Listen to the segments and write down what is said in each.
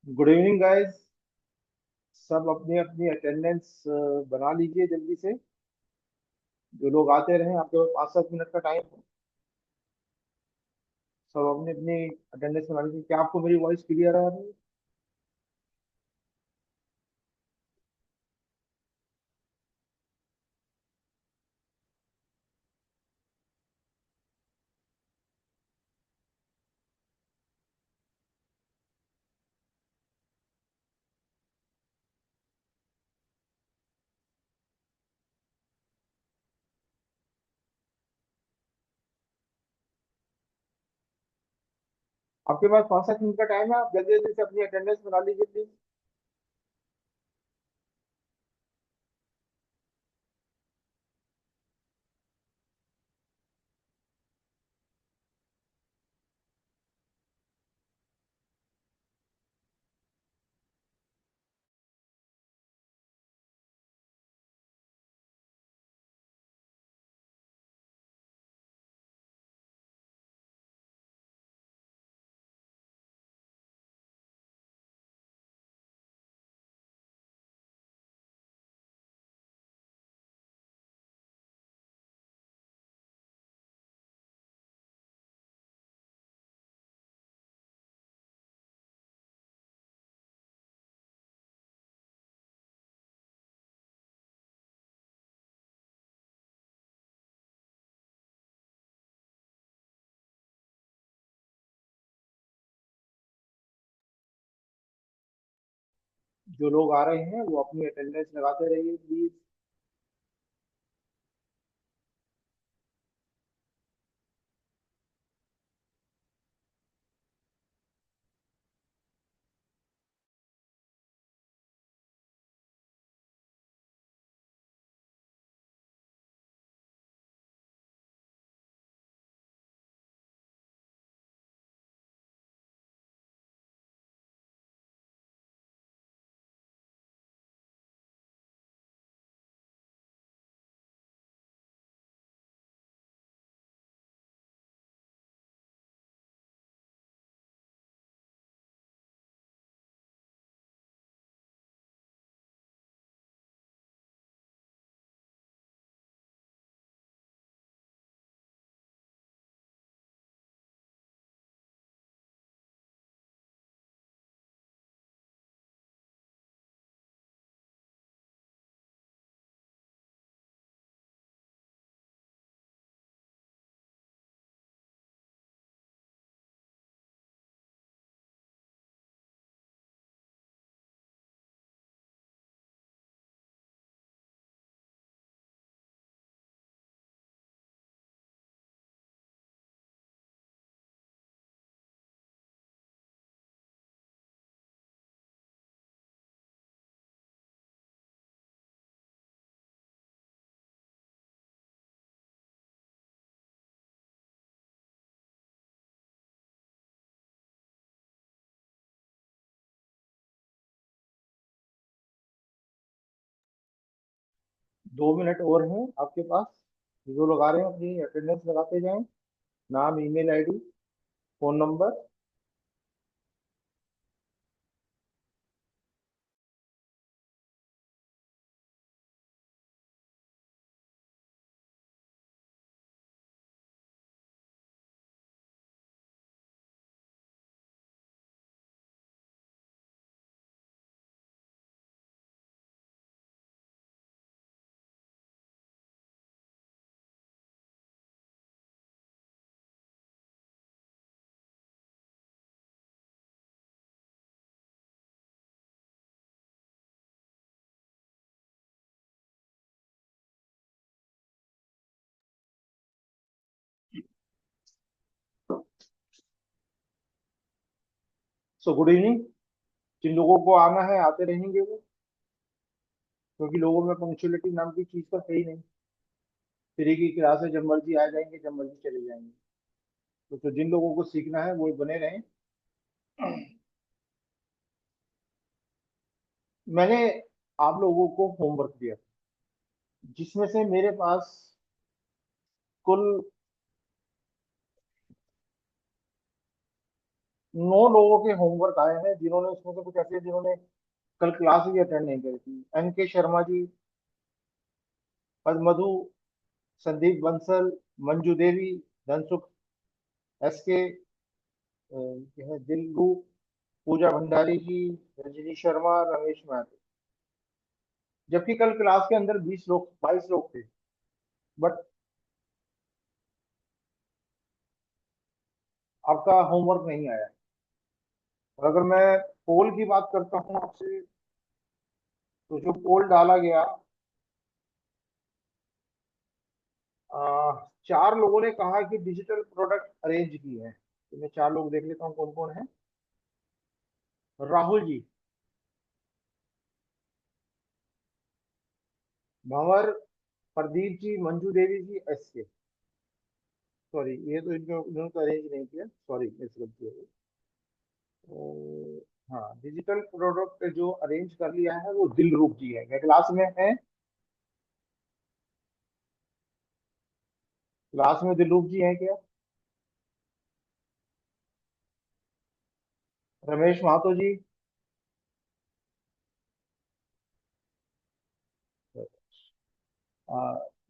Good evening guys. सब अपनी अपनी अटेंडेंस बना लीजिए जल्दी से। जो लोग आते रहे, आपके पास 5-7 मिनट का टाइम है। सब अपनी अपनी अटेंडेंस बना लीजिए। क्या आपको मेरी वॉइस क्लियर आ रही है? आपके पास 5-7 मिनट का टाइम है, आप जल्दी जल्दी से अपनी अटेंडेंस बना लीजिए प्लीज। जो लोग आ रहे हैं वो अपनी अटेंडेंस लगाते रहिए प्लीज। 2 मिनट और हैं आपके पास। जो लोग आ रहे हैं अपनी अटेंडेंस लगाते जाएं। नाम, email ID, phone number. Good evening. जिन लोगों को आना है आते रहेंगे वो, क्योंकि लोगों में पंक्चुअलिटी नाम की चीज तो है ही नहीं। फ्री की क्लास है, जब मर्जी आ जाएंगे, जब मर्जी चले जाएंगे। तो जिन लोगों को सीखना है वो बने रहें। मैंने आप लोगों को होमवर्क दिया, जिसमें से मेरे पास कुल 9 लोगों के होमवर्क आए हैं, जिन्होंने उसमें से कुछ ऐसे हैं जिन्होंने कल क्लास ही अटेंड नहीं करी थी। एन के शर्मा जी, पद मधु, संदीप बंसल, मंजू देवी, धनसुख एस के, दिलरू, पूजा भंडारी जी, रजनी शर्मा, रमेश महतो। जबकि कल क्लास के अंदर 20 लोग 22 लोग थे। बट आपका होमवर्क नहीं आया। और अगर मैं पोल की बात करता हूँ आपसे, तो जो पोल डाला गया, आ, 4 लोगों ने कहा कि डिजिटल प्रोडक्ट अरेंज की है। तो मैं 4 लोग देख लेता हूँ कौन कौन है। राहुल जी, भंवर, प्रदीप जी, मंजू देवी जी, एस के। सॉरी, ये तो इन्होंने तो अरेंज नहीं किया, सॉरी मेरी गलती हो गई। तो हाँ, डिजिटल प्रोडक्ट जो अरेंज कर लिया है वो दिलरूप जी है। क्या क्लास में है? क्लास में दिलरूप जी है क्या? रमेश महातो जी। आ,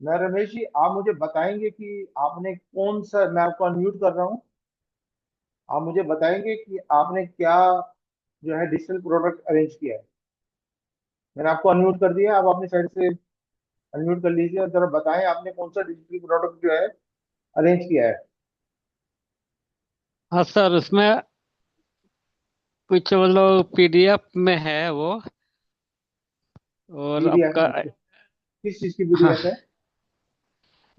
मैं रमेश जी, आप मुझे बताएंगे कि आपने कौन सा, मैं आपको अनम्यूट कर रहा हूँ, आप मुझे बताएंगे कि आपने क्या जो है डिजिटल प्रोडक्ट अरेंज किया है। मैंने आपको अनम्यूट कर दिया, आप अपनी साइड से अनम्यूट कर लीजिए और जरा बताएं आपने कौन सा डिजिटल प्रोडक्ट जो है अरेंज किया है। हाँ सर, उसमें कुछ मतलब पीडीएफ में है वो। और पीडीएफ आपका में किस चीज की हाँ, पीडीएफ है?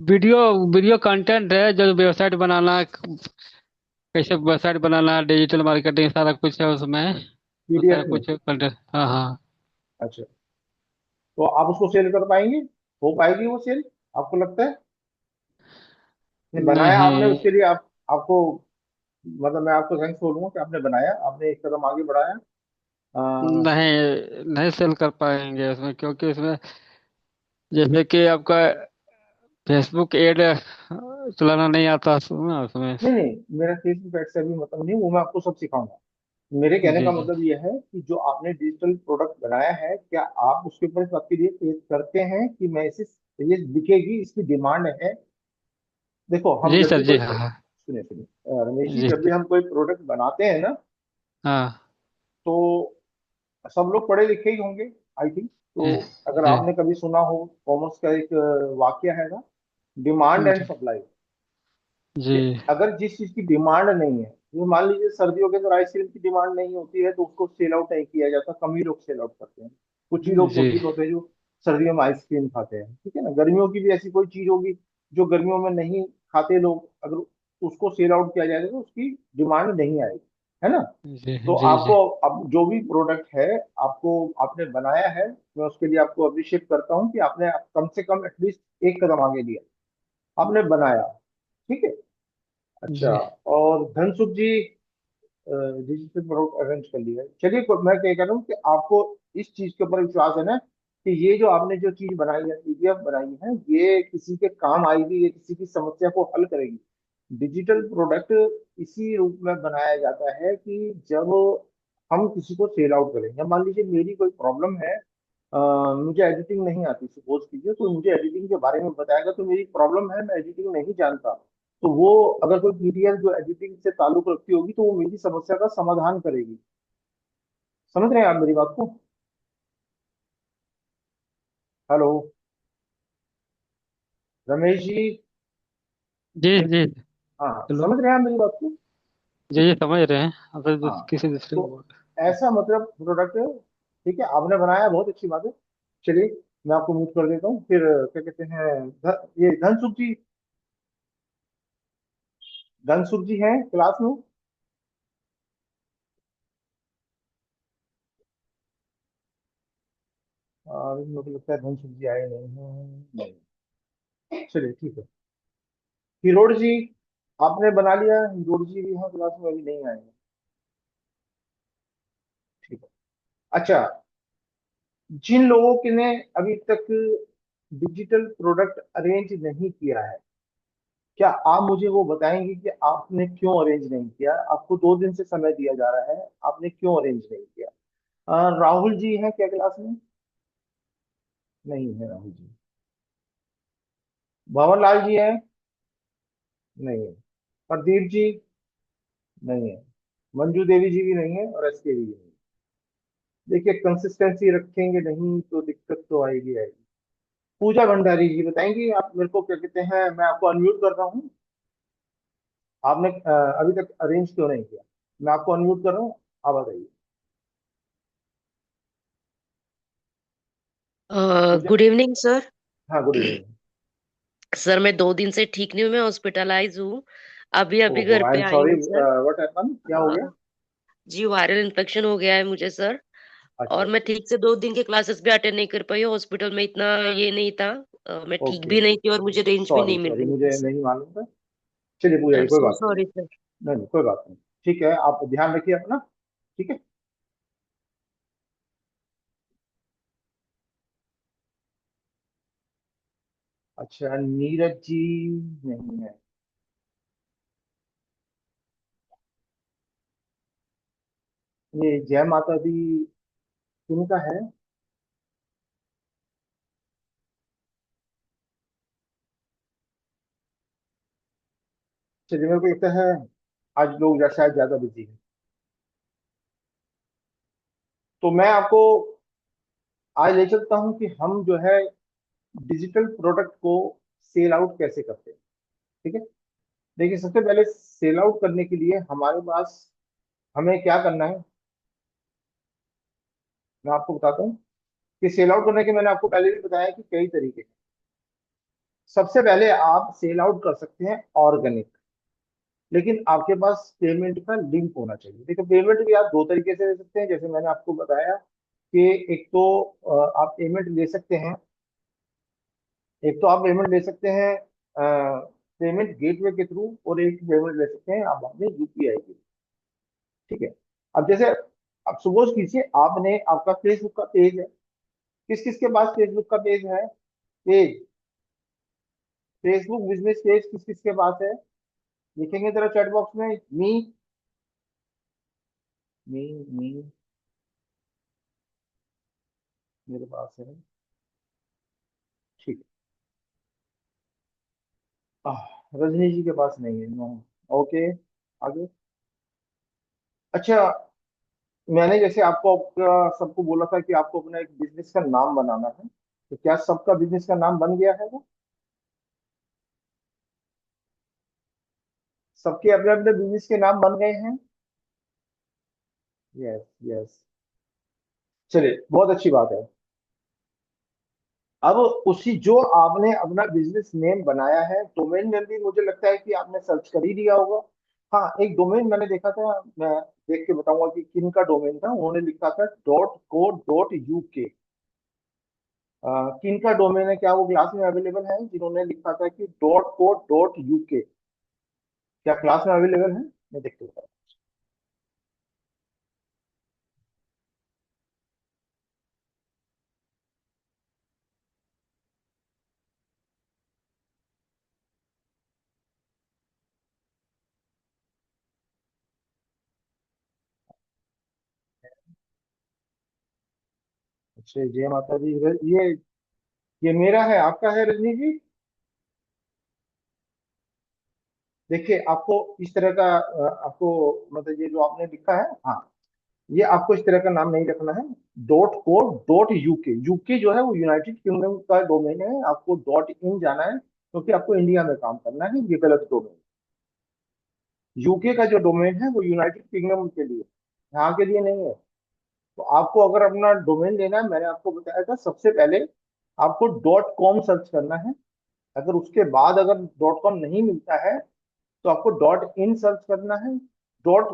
वीडियो वीडियो कंटेंट है, जो वेबसाइट बनाना, कैसे वेबसाइट बनाना, डिजिटल मार्केटिंग, सारा कुछ है उसमें। तो सारा पीडीएफ में? कुछ कंटेंट, हाँ हाँ। अच्छा, तो आप उसको सेल कर पाएंगे? हो पाएगी वो सेल, आपको लगता है? नहीं, बनाया आपने नहीं उसके लिए आप, आपको मतलब मैं आपको थैंक्स बोलूंगा कि आपने बनाया, आपने एक कदम आगे बढ़ाया। आ, नहीं नहीं सेल कर पाएंगे उसमें, क्योंकि उसमें जैसे कि आपका फेसबुक एड चलाना नहीं आता उसमें। नहीं नहीं, मेरा फेसबुक एड से भी मतलब नहीं, वो मैं आपको सब सिखाऊंगा। मेरे कहने जी का जी मतलब ये है कि जो आपने डिजिटल प्रोडक्ट बनाया है, क्या आप उसके ऊपर इस बात के लिए पे करते हैं कि मैं इसे, ये दिखेगी, इसकी डिमांड है? देखो, हम जी जब सर, भी जी कोई हाँ हाँ। सुनिए सुनिए, रमेश जी, जी जब भी हम कोई प्रोडक्ट बनाते हैं ना, हाँ। तो सब लोग पढ़े लिखे ही होंगे, आई थिंक। तो जी अगर जी आपने कभी सुना हो, कॉमर्स का एक वाक्य है ना, डिमांड एंड जी सप्लाई। जी कि अगर जिस चीज की डिमांड नहीं है, ये मान लीजिए सर्दियों के अंदर आइसक्रीम की डिमांड नहीं होती है, तो उसको सेल आउट नहीं किया जाता, कम ही लोग सेल आउट करते हैं। कुछ ही लोग जी क्वचित होते हैं जो सर्दियों में आइसक्रीम खाते हैं, ठीक है ना। गर्मियों की भी ऐसी कोई चीज होगी जो गर्मियों में नहीं खाते लोग, अगर उसको सेल आउट किया जाएगा तो उसकी डिमांड नहीं आएगी, है ना। जी तो जी जी। आपको, अब जो भी प्रोडक्ट है, आपको, आपने बनाया है, मैं उसके लिए आपको अप्रिशिएट करता हूँ कि आपने कम से कम एटलीस्ट एक कदम आगे लिया, आपने बनाया, ठीक है। अच्छा, जी और धनसुख जी, डिजिटल प्रोडक्ट अरेंज कर लिया है। चलिए, मैं क्या कह रहा हूँ कि आपको इस चीज के ऊपर विश्वास है ना, कि ये जो आपने जो चीज बनाई है, पीडीएफ बनाई है, ये किसी के काम आएगी, ये किसी की समस्या को हल करेगी। डिजिटल प्रोडक्ट इसी रूप में बनाया जाता है कि जब हम किसी को सेल आउट करें, या मान लीजिए मेरी कोई प्रॉब्लम है, मुझे एडिटिंग नहीं आती, सपोज कीजिए, तो मुझे एडिटिंग के बारे में बताएगा, तो मेरी प्रॉब्लम है, मैं एडिटिंग नहीं जानता, तो वो अगर कोई पीडीएफ जो एडिटिंग से ताल्लुक रखती होगी, तो वो मेरी समस्या का समाधान करेगी। समझ रहे हैं आप मेरी बात को? हेलो, रमेश जी। जी जी। हाँ हाँ, हेलो। समझ रहे हैं आप मेरी बात को? जी जी, समझ रहे हैं आप तो हाँ, किसी दूसरे को तो बोल ऐसा मतलब प्रोडक्ट, ठीक है, आपने बनाया, बहुत अच्छी बात है। चलिए, मैं आपको म्यूट कर देता हूँ, फिर क्या कहते हैं, ये धनसुख जी, धनसुख जी हैं क्लास में? मेरे को लगता है धनसुख जी आए नहीं हैं, नहीं। चलिए ठीक है। हिरोड जी, आपने बना लिया? हिरोड जी भी हैं क्लास में, अभी नहीं आए हैं, ठीक है। अच्छा, जिन लोगों के ने अभी तक डिजिटल प्रोडक्ट अरेंज नहीं किया है, क्या आप मुझे वो बताएंगे कि आपने क्यों अरेंज नहीं किया? आपको 2 दिन से समय दिया जा रहा है, आपने क्यों अरेंज नहीं किया? राहुल जी हैं क्या क्लास में? नहीं है राहुल जी। भंवर लाल जी हैं? नहीं है। प्रदीप जी? नहीं है। मंजू देवी जी भी नहीं है और एस के भी नहीं है। देखिए, कंसिस्टेंसी रखेंगे नहीं तो दिक्कत तो आएगी आएगी। पूजा भंडारी जी बताएंगी आप मेरे को, क्या कहते हैं, मैं आपको अनम्यूट कर रहा हूँ। आपने अभी तक अरेंज क्यों नहीं किया? मैं आपको अनम्यूट कर रहा हूँ, आप बताइए। पूजा। Good evening sir. हाँ, गुड इवनिंग। सर मैं 2 दिन से ठीक नहीं हूँ, मैं हॉस्पिटलाइज हूँ। अभी अभी ओहो, घर आई पे एम आई सॉरी। हूँ सर। व्हाट हैपन, क्या हो गया? अ, जी वायरल इन्फेक्शन हो गया है मुझे सर। अच्छा और मैं अच्छा। ठीक से 2 दिन के क्लासेस भी अटेंड नहीं कर पाई हूँ, हॉस्पिटल में इतना ये नहीं था। मैं ठीक ओके भी नहीं ओके। थी और मुझे रेंज भी सॉरी नहीं मिल सॉरी, रही थी मुझे सर। नहीं मालूम था। चलिए पूजा आई जी, एम कोई सो बात नहीं। Sorry sir. नहीं नहीं, कोई बात नहीं। ठीक है, आप ध्यान रखिए अपना। ठीक है। अच्छा, नीरज जी नहीं है। ये जय माता दी किनका है? चलिए, मेरे को लगता है आज लोग शायद ज्यादा बिजी हैं, तो मैं आपको आज ले चलता हूँ कि हम जो है डिजिटल प्रोडक्ट को सेल आउट कैसे करते हैं। ठीक है। देखिए, सबसे पहले सेल आउट करने के लिए हमारे पास हमें क्या करना है, मैं आपको बताता हूँ। कि सेल आउट करने के मैंने आपको पहले भी बताया कि कई तरीके हैं। सबसे पहले आप सेल आउट कर सकते हैं ऑर्गेनिक, लेकिन आपके पास पेमेंट का लिंक होना चाहिए। देखो, पेमेंट भी आप दो तरीके से दे सकते हैं, जैसे मैंने आपको बताया कि एक तो आप पेमेंट ले सकते हैं। एक तो आप पेमेंट ले सकते हैं पेमेंट गेटवे के थ्रू, और एक पेमेंट ले सकते हैं आप अपने यूपीआई के। ठीक है। अब जैसे, अब सपोज कीजिए आपने, आपका फेसबुक का पेज है। किस किस के पास फेसबुक का पेज है? पेज, फेसबुक बिजनेस पेज किस किस के पास है? लिखेंगे जरा चैट बॉक्स में, मी। मी मेरे पास है। ठीक है। रजनी जी के पास नहीं है, नो। ओके, आगे। अच्छा, मैंने जैसे आपको सबको बोला था कि आपको अपना एक बिजनेस का नाम बनाना है, तो क्या सबका बिजनेस का नाम बन गया है वो? सबके अपने अपने बिजनेस के नाम बन गए हैं? Yes yes. चलिए, बहुत अच्छी बात है। अब उसी जो आपने अपना बिजनेस नेम बनाया है, डोमेन नेम भी मुझे लगता है कि आपने सर्च कर ही दिया होगा। हाँ, एक डोमेन मैंने देखा था, मैं देख के बताऊंगा कि किन का डोमेन था। उन्होंने लिखा था .co.uk। किन का डोमेन है, क्या वो क्लास में अवेलेबल है जिन्होंने लिखा था कि .co.uk? क्या क्लास में अवेलेबल है? मैं देखते हुए। अच्छा, जय माता दी। ये मेरा है, आपका है रजनी जी? देखिए, आपको इस तरह का आपको, मतलब ये जो आपने लिखा है, हाँ, ये आपको इस तरह का नाम नहीं रखना है। .co.uk, यूके जो है वो यूनाइटेड किंगडम का डोमेन है, आपको .in जाना है क्योंकि आपको इंडिया में काम करना है। ये गलत डोमेन। यूके का जो डोमेन है वो यूनाइटेड किंगडम के लिए, यहाँ के लिए नहीं है। तो आपको अगर अपना डोमेन लेना है, मैंने आपको बताया था सबसे पहले आपको .com सर्च करना है। अगर उसके बाद अगर .com नहीं मिलता है, तो आपको .in सर्च करना है। डॉट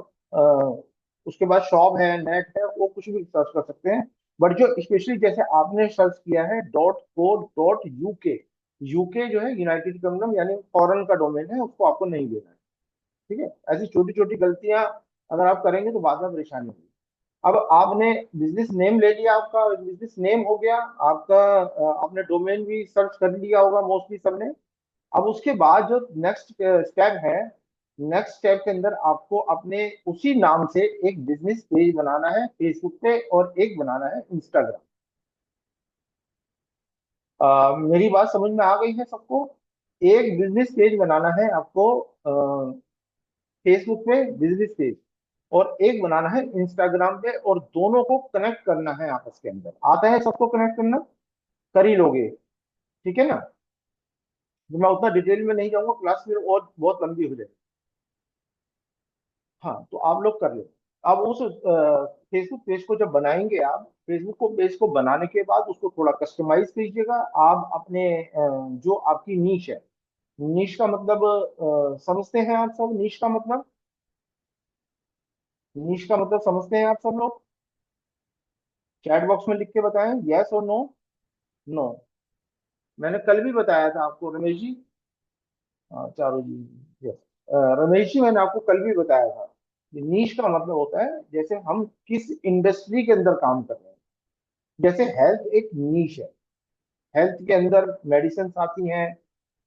उसके बाद शॉप है, नेट है, वो कुछ भी सर्च कर सकते हैं। बट जो स्पेशली जैसे आपने सर्च किया है .co.uk, यूके जो है यूनाइटेड किंगडम यानी फॉरेन का डोमेन है, उसको आपको नहीं देना है। ठीक है। ऐसी छोटी छोटी गलतियां अगर आप करेंगे तो बाद में परेशानी होगी। अब आपने बिजनेस नेम ले लिया, आपका बिजनेस नेम हो गया आपका। आपने डोमेन भी सर्च कर लिया होगा मोस्टली सबने। अब उसके बाद जो नेक्स्ट स्टेप है, नेक्स्ट स्टेप के अंदर आपको अपने उसी नाम से एक बिजनेस पेज बनाना है फेसबुक पे, और एक बनाना है इंस्टाग्राम। मेरी बात समझ में आ गई है सबको? एक बिजनेस पेज बनाना है आपको फेसबुक पे, बिजनेस पेज, और एक बनाना है इंस्टाग्राम पे, और दोनों को कनेक्ट करना है आपस के अंदर। आता है सबको कनेक्ट करना? कर ही लोगे, ठीक है ना? तो मैं उतना डिटेल में नहीं जाऊंगा, क्लास फिर और बहुत लंबी हो जाएगी। हाँ, तो आप लोग कर लो। अब उस फेसबुक पेज को जब बनाएंगे आप, फेसबुक को पेज को बनाने के बाद उसको थोड़ा कस्टमाइज कीजिएगा आप अपने जो आपकी नीश है। नीश का मतलब समझते हैं आप सब? नीश का मतलब, नीश का मतलब समझते हैं आप सब लोग? चैट बॉक्स में लिख के बताएं, यस और नो। नो, मैंने कल भी बताया था आपको रमेश जी। हाँ, चारू जी, यस। रमेश जी, मैंने आपको कल भी बताया था कि नीश का मतलब होता है जैसे हम किस इंडस्ट्री के अंदर काम कर रहे हैं। जैसे हेल्थ एक नीश है, हेल्थ के अंदर मेडिसिन आती हैं,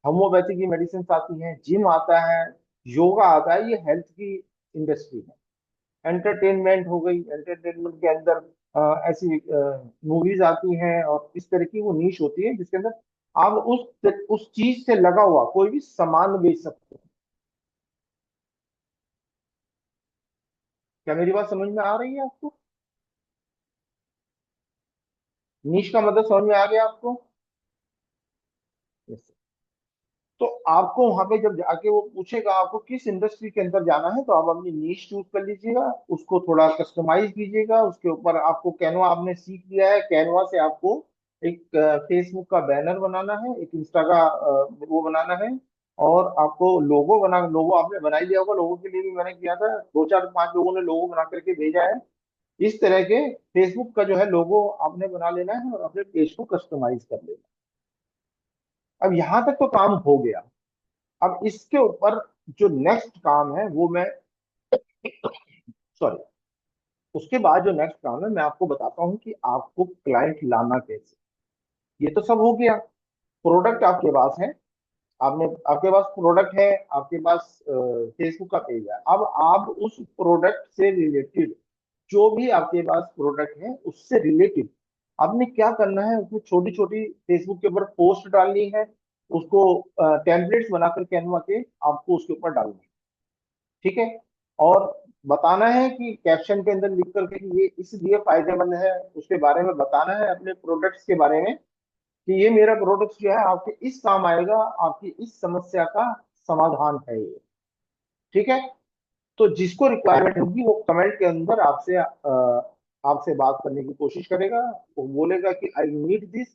होम्योपैथी की मेडिसिन आती हैं, जिम आता है, योगा आता है, ये हेल्थ की इंडस्ट्री है। एंटरटेनमेंट हो गई, एंटरटेनमेंट के अंदर ऐसी मूवीज आती हैं, और इस तरह की वो नीश होती है जिसके अंदर आप उस चीज से लगा हुआ कोई भी सामान बेच सकते हैं। क्या मेरी बात समझ में आ रही है आपको? नीश का मतलब समझ में आ गया आपको? Yes. तो आपको वहां पे जब जाके वो पूछेगा आपको किस इंडस्ट्री के अंदर जाना है, तो आप अपनी नीश चूज कर लीजिएगा, उसको थोड़ा कस्टमाइज कीजिएगा। उसके ऊपर आपको कैनवा, आपने सीख लिया है कैनवा से, आपको एक फेसबुक का बैनर बनाना है, एक इंस्टा का वो बनाना है, और आपको लोगो बना, लोगो आपने बना ही लिया होगा, लोगो के लिए भी मैंने किया था, दो चार पांच लोगों ने लोगो बना करके भेजा है। इस तरह के फेसबुक का जो है लोगो आपने बना लेना है, और अपने पेज को कस्टमाइज कर लेना है। अब यहाँ तक तो काम हो गया। अब इसके ऊपर जो नेक्स्ट काम है वो मैं, सॉरी, उसके बाद जो नेक्स्ट काम है मैं आपको बताता हूँ कि आपको क्लाइंट लाना कैसे। ये तो सब हो गया, प्रोडक्ट आपके पास है, आपने, आपके पास प्रोडक्ट है, आपके पास फेसबुक का पेज है। अब आप उस प्रोडक्ट से रिलेटेड, जो भी आपके पास प्रोडक्ट है उससे रिलेटेड आपने क्या करना है, उसमें छोटी छोटी फेसबुक के ऊपर पोस्ट डालनी है, उसको टेम्पलेट्स बनाकर कैनवा के आपको उसके ऊपर डालना है, ठीक है? और बताना है कि कैप्शन के अंदर लिख करके कि ये इसलिए फायदेमंद है, उसके बारे में बताना है, अपने प्रोडक्ट्स के बारे में कि ये मेरा प्रोडक्ट जो है आपके इस काम आएगा, आपकी इस समस्या का समाधान है ये, ठीक है? तो जिसको रिक्वायरमेंट होगी वो कमेंट के अंदर आपसे आपसे बात करने की कोशिश करेगा, वो बोलेगा कि आई नीड दिस,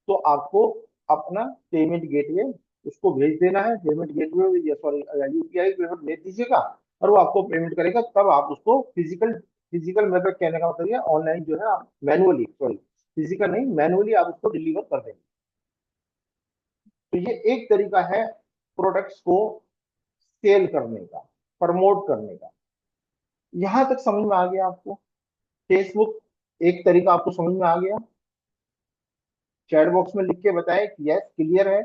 तो आपको अपना पेमेंट गेटवे उसको भेज देना है, पेमेंट गेटवे या सॉरी यूपीआई पेमेंट भेज दीजिएगा, और वो आपको पेमेंट करेगा। तब आप उसको फिजिकल, फिजिकल मेथड कहने का मतलब ये ऑनलाइन जो है आप मैनुअली, सॉरी फिजिकल नहीं, मैनुअली आप उसको डिलीवर कर देंगे। तो ये एक तरीका है प्रोडक्ट्स को सेल करने का, प्रमोट करने का। यहां तक समझ में आ गया आपको? फेसबुक एक तरीका आपको समझ में आ गया? चैट बॉक्स में लिख के बताएं कि यस, क्लियर है।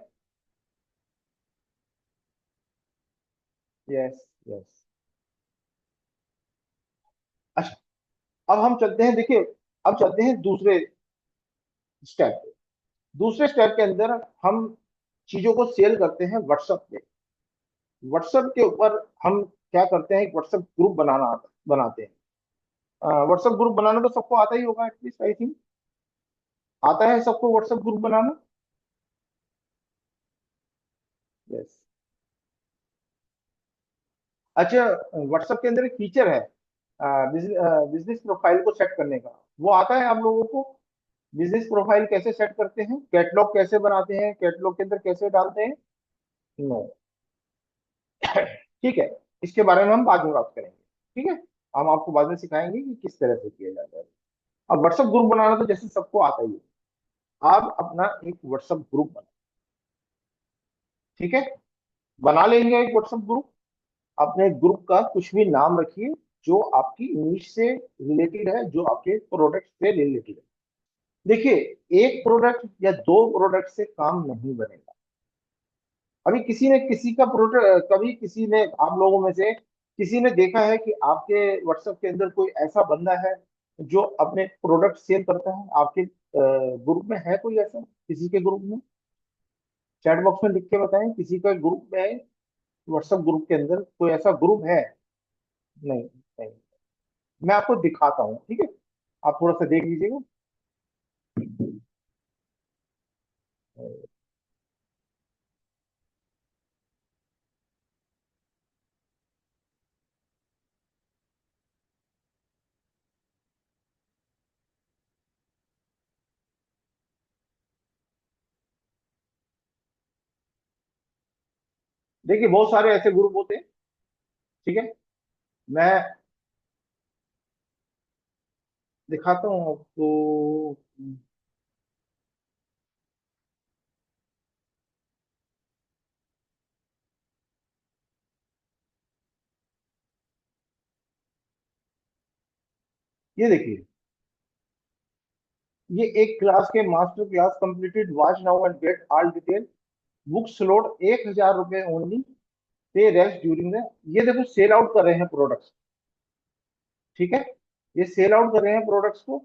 Yes, yes. अच्छा, अब हम चलते हैं, देखिए, अब चलते हैं दूसरे स्टेप पे। दूसरे स्टेप के अंदर हम चीजों को सेल करते हैं व्हाट्सएप पे। व्हाट्सएप के ऊपर हम क्या करते हैं, एक व्हाट्सएप ग्रुप बनाते हैं। व्हाट्सएप ग्रुप बनाना तो सबको आता ही होगा, एटलीस्ट आई थिंक आता है सबको व्हाट्सएप ग्रुप बनाना। यस। अच्छा, व्हाट्सएप के अंदर एक फीचर है बिजनेस प्रोफाइल को सेट करने का, वो आता है आप लोगों को? बिजनेस प्रोफाइल कैसे सेट करते हैं, कैटलॉग कैसे बनाते हैं, कैटलॉग के अंदर कैसे डालते हैं? नो। ठीक है, इसके बारे में हम बाद में बात करेंगे, ठीक है? हम आपको बाद में सिखाएंगे कि किस तरह से किया जाता है। अब व्हाट्सएप ग्रुप बनाना तो जैसे सबको आता ही है। आप अपना एक व्हाट्सएप ग्रुप बना, ठीक है? बना लेंगे एक व्हाट्सएप ग्रुप। अपने ग्रुप का कुछ भी नाम रखिए जो आपकी नीश से रिलेटेड है, जो आपके प्रोडक्ट से रिलेटेड है। देखिए, एक प्रोडक्ट या दो प्रोडक्ट से काम नहीं बनेगा। अभी किसी ने किसी का प्रोडक्ट, कभी किसी ने आप लोगों में से किसी ने देखा है कि आपके व्हाट्सएप के अंदर कोई ऐसा बंदा है जो अपने प्रोडक्ट सेल करता है? आपके ग्रुप में है कोई ऐसा, किसी के ग्रुप में? चैट बॉक्स में लिख के बताएं, किसी का ग्रुप में, व्हाट्सएप ग्रुप के अंदर कोई ऐसा ग्रुप है? नहीं, नहीं। मैं आपको दिखाता हूँ, ठीक है? आप थोड़ा सा देख लीजिएगा। देखिए, बहुत सारे ऐसे ग्रुप होते हैं, ठीक है? मैं दिखाता हूँ आपको। ये देखिए, ये एक क्लास के master class completed, watch now and get all detail, book slowed 1,000 रुपए ओनली, पे रेस्ट ड्यूरिंग द, ये देखो सेल आउट कर रहे हैं प्रोडक्ट्स, ठीक है? ये सेल आउट कर रहे हैं प्रोडक्ट्स को।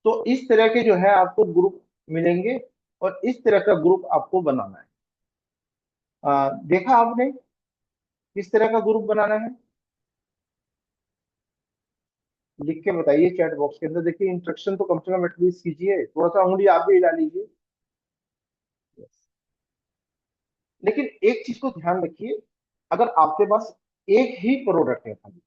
तो इस तरह के जो है आपको ग्रुप मिलेंगे, और इस तरह का ग्रुप आपको बनाना है। देखा आपने किस तरह का ग्रुप बनाना है? लिख के बताइए चैट बॉक्स के अंदर। देखिए, इंस्ट्रक्शन तो कम से कम एटलीस्ट कीजिए, थोड़ा सा उंगली आप भी हिला लीजिए। लेकिन एक चीज को ध्यान रखिए, अगर आपके पास एक ही प्रोडक्ट है खाली,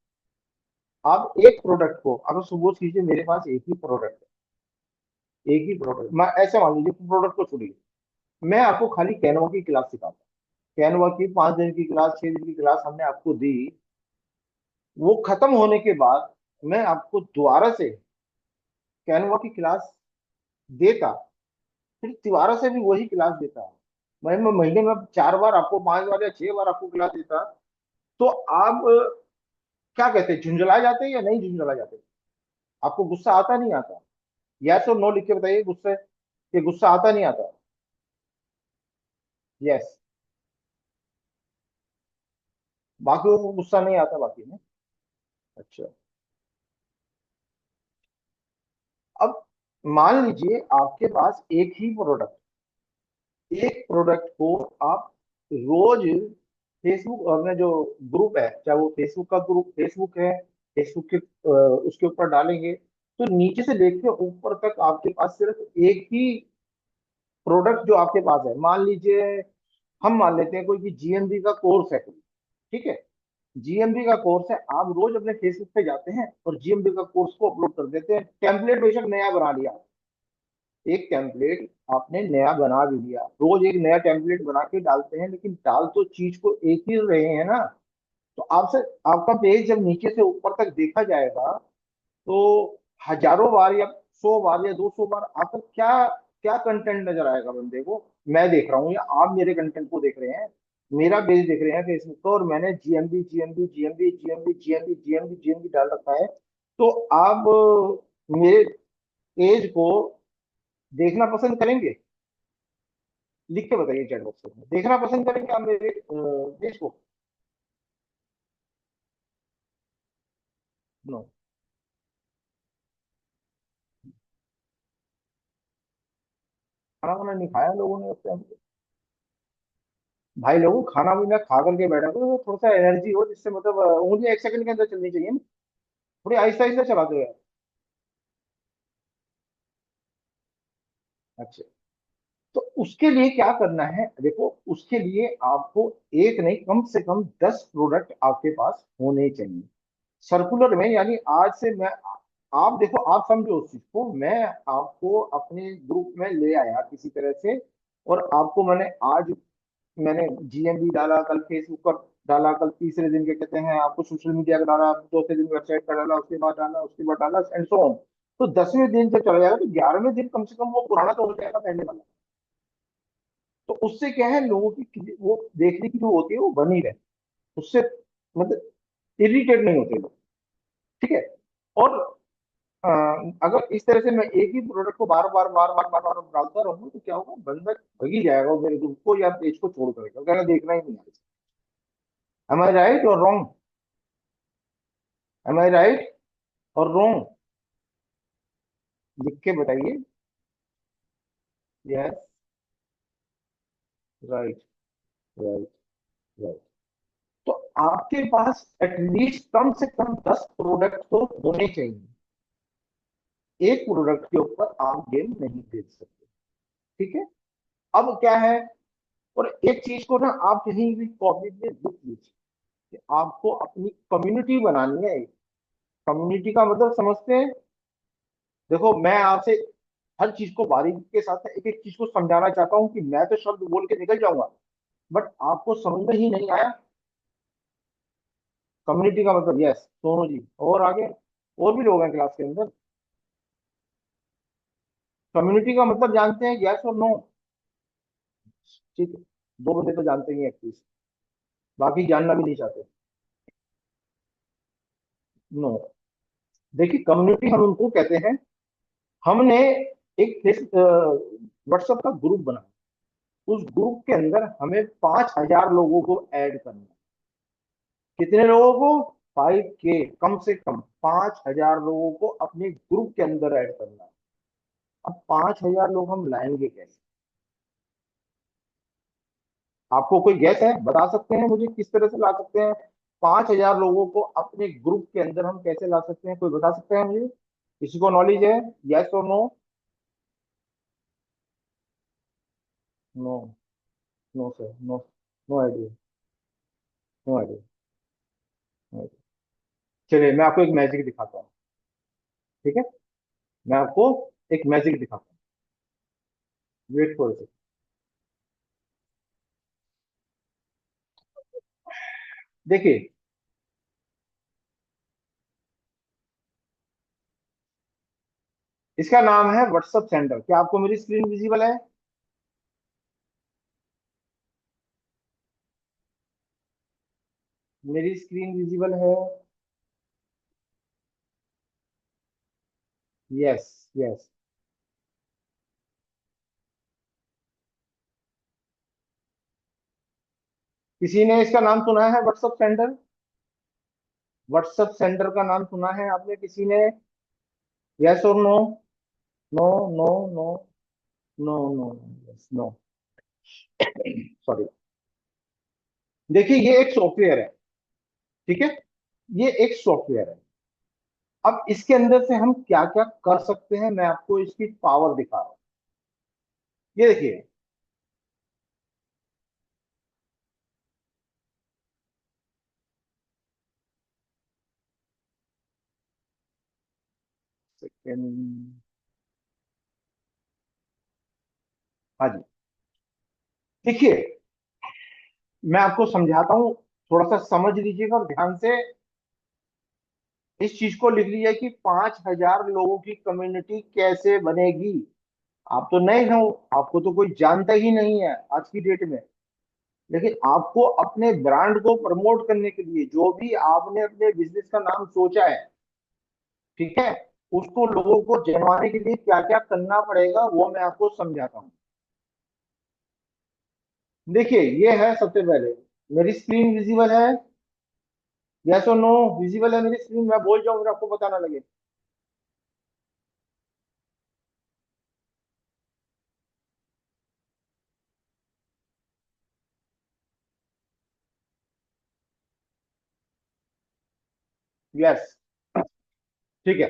आप एक प्रोडक्ट को अगर सपोज कीजिए मेरे पास एक ही प्रोडक्ट है, एक ही प्रोडक्ट, मैं ऐसे मान लीजिए प्रोडक्ट को छोड़िए, मैं आपको खाली कैनवा की क्लास सिखाता हूँ। कैनवा की 5 दिन की क्लास, 6 दिन की क्लास हमने आपको दी। वो खत्म होने के बाद मैं आपको दोबारा से कैनवा की क्लास देता, फिर दोबारा से भी वही क्लास देता। मैं महीने में 4 बार आपको, 5 बार या 6 बार आपको क्लास देता। तो आप क्या कहते हैं, झुंझला जाते हैं या नहीं झुंझला जाते? आपको गुस्सा आता नहीं आता? यस और नो लिख के बताइए, गुस्से ये गुस्सा आता नहीं आता? यस। बाकी को गुस्सा नहीं आता बाकी में? अच्छा। अब मान लीजिए आपके पास एक ही प्रोडक्ट, एक प्रोडक्ट को आप रोज फेसबुक और में जो ग्रुप है, चाहे वो फेसबुक का ग्रुप, फेसबुक है, फेसबुक के उसके ऊपर डालेंगे, तो नीचे से लेकर ऊपर तक आपके पास सिर्फ एक ही प्रोडक्ट जो आपके पास है। मान लीजिए, हम मान लेते हैं कोई कि जीएमबी का कोर्स है कोई, ठीक है? जीएमबी का कोर्स है, आप रोज अपने फेसबुक पे जाते हैं और जीएमबी का कोर्स को अपलोड कर देते हैं। टेम्पलेट बेशक नया बना लिया, एक टेम्पलेट आपने नया बना भी लिया, रोज एक नया टेम्पलेट बना के डालते हैं, लेकिन डाल तो चीज को एक ही रहे हैं ना। तो आपसे, आपका पेज जब नीचे से ऊपर तक देखा जाएगा, तो हजारों बार या 100 बार या 200 बार आपको क्या क्या कंटेंट नजर आएगा बंदे को? मैं देख रहा हूँ या आप मेरे कंटेंट को देख रहे हैं, मेरा पेज देख रहे हैं फेसबुक पर, और मैंने GMB GMB GMB GMB GMB GMB GMB डाल रखा है। तो आप मेरे पेज को देखना पसंद करेंगे? लिख के बताइए चैट बॉक्स में, देखना पसंद करेंगे आप मेरे पेज को? नो। खाना वाना नहीं खाया लोगों ने उस टाइम? भाई लोगों, खाना पीना खा करके बैठा करो, थोड़ा सा एनर्जी हो, जिससे मतलब उंगलियां 1 सेकंड के अंदर चलनी चाहिए ना। थोड़ी आहिस्ता आहिस्ता चलाते हो यार। अच्छा। तो उसके लिए क्या करना है, देखो, उसके लिए आपको एक नहीं, कम से कम 10 प्रोडक्ट आपके पास होने चाहिए सर्कुलर में। यानी आज से मैं, आप देखो, आप समझो उस चीज को, मैं आपको अपने ग्रुप में ले आया किसी तरह से, और आपको मैंने आज, मैंने जीएमबी डाला, कल फेसबुक पर डाला, कल तीसरे दिन के कहते हैं आपको सोशल मीडिया का डाला, चौथे दिन वेबसाइट पर डाला, उसके बाद डाला, उसके बाद डाला, एंड सो ऑन। तो 10वें दिन जब चला जाएगा, तो 11वें दिन कम से कम वो पुराना तो हो जाएगा पहले वाला। तो उससे क्या है, लोगों की वो देखने की जो होती है वो बनी रहे, उससे मतलब इरिटेट नहीं होते लोग, ठीक है? और अगर इस तरह से मैं एक ही प्रोडक्ट को बार बार डालता रहूंगा तो क्या होगा, बंदा भग ही जाएगा वो मेरे ग्रुप को या पेज को छोड़ करेगा, कहना देखना ही नहीं है। एम आई राइट और रॉन्ग? एम आई राइट और रॉन्ग? लिख के बताइए। Yes, right, right, right. तो आपके पास एटलीस्ट कम से कम 10 प्रोडक्ट तो होने चाहिए। एक प्रोडक्ट के ऊपर आप गेम नहीं भेज सकते। ठीक है। अब क्या है, और एक चीज को ना आप कहीं भी कॉपी में लिख लीजिए कि आपको अपनी कम्युनिटी बनानी है। कम्युनिटी का मतलब समझते हैं? देखो, मैं आपसे हर चीज को बारीकी के साथ एक एक चीज को समझाना चाहता हूँ कि मैं तो शब्द बोल के निकल जाऊंगा, बट आपको समझ में ही नहीं आया। कम्युनिटी का मतलब, यस सोनू जी, और आगे और भी लोग हैं क्लास के अंदर। कम्युनिटी का मतलब जानते हैं, यस और नो? ठीक है, दो बंदे तो जानते ही हैं एटलीस्ट, बाकी जानना भी नहीं चाहते। नो। देखिए, कम्युनिटी हम उनको कहते हैं, हमने एक व्हाट्सएप का ग्रुप बना, उस ग्रुप के अंदर हमें 5,000 लोगों को ऐड करना है। कितने लोगों को? 5K, कम से कम 5,000 लोगों को अपने ग्रुप के अंदर ऐड करना है। अब 5,000 लोग हम लाएंगे कैसे? आपको कोई गैस है, बता सकते हैं मुझे किस तरह से ला सकते हैं? 5,000 लोगों को अपने ग्रुप के अंदर हम कैसे ला सकते हैं, कोई बता सकते हैं मुझे? किसी को नॉलेज है? यस और no? No, no sir, no, no idea, no idea. चलिए, मैं आपको एक मैजिक दिखाता हूँ। ठीक है, मैं आपको एक मैजिक दिखाता हूँ। Wait for it. देखिए, इसका नाम है व्हाट्सएप सेंडर। क्या आपको मेरी स्क्रीन विजिबल है? मेरी स्क्रीन विजिबल है? Yes, yes. किसी ने इसका नाम सुना है, व्हाट्सएप सेंडर? व्हाट्सएप सेंडर का नाम सुना है आपने किसी ने? यस और no? No, no, no, no, no, yes, no. Sorry. देखिए, ये एक सॉफ्टवेयर है। ठीक है, ये एक सॉफ्टवेयर है। अब इसके अंदर से हम क्या क्या कर सकते हैं, मैं आपको इसकी पावर दिखा रहा हूं। ये देखिए। सेकंड। हाँ जी। देखिए, मैं आपको समझाता हूँ, थोड़ा सा समझ लीजिएगा और ध्यान से इस चीज को लिख लीजिए कि 5,000 लोगों की कम्युनिटी कैसे बनेगी। आप तो नए हो, आपको तो कोई जानता ही नहीं है आज की डेट में, लेकिन आपको अपने ब्रांड को प्रमोट करने के लिए जो भी आपने अपने बिजनेस का नाम सोचा है, ठीक है, उसको लोगों को जनवाने के लिए क्या क्या करना पड़ेगा वो मैं आपको समझाता हूँ। देखिए, ये है सबसे पहले। मेरी स्क्रीन विजिबल है? यस और नो? विजिबल है मेरी स्क्रीन? मैं बोल जाऊं फिर आपको पता ना लगे। यस। ठीक है।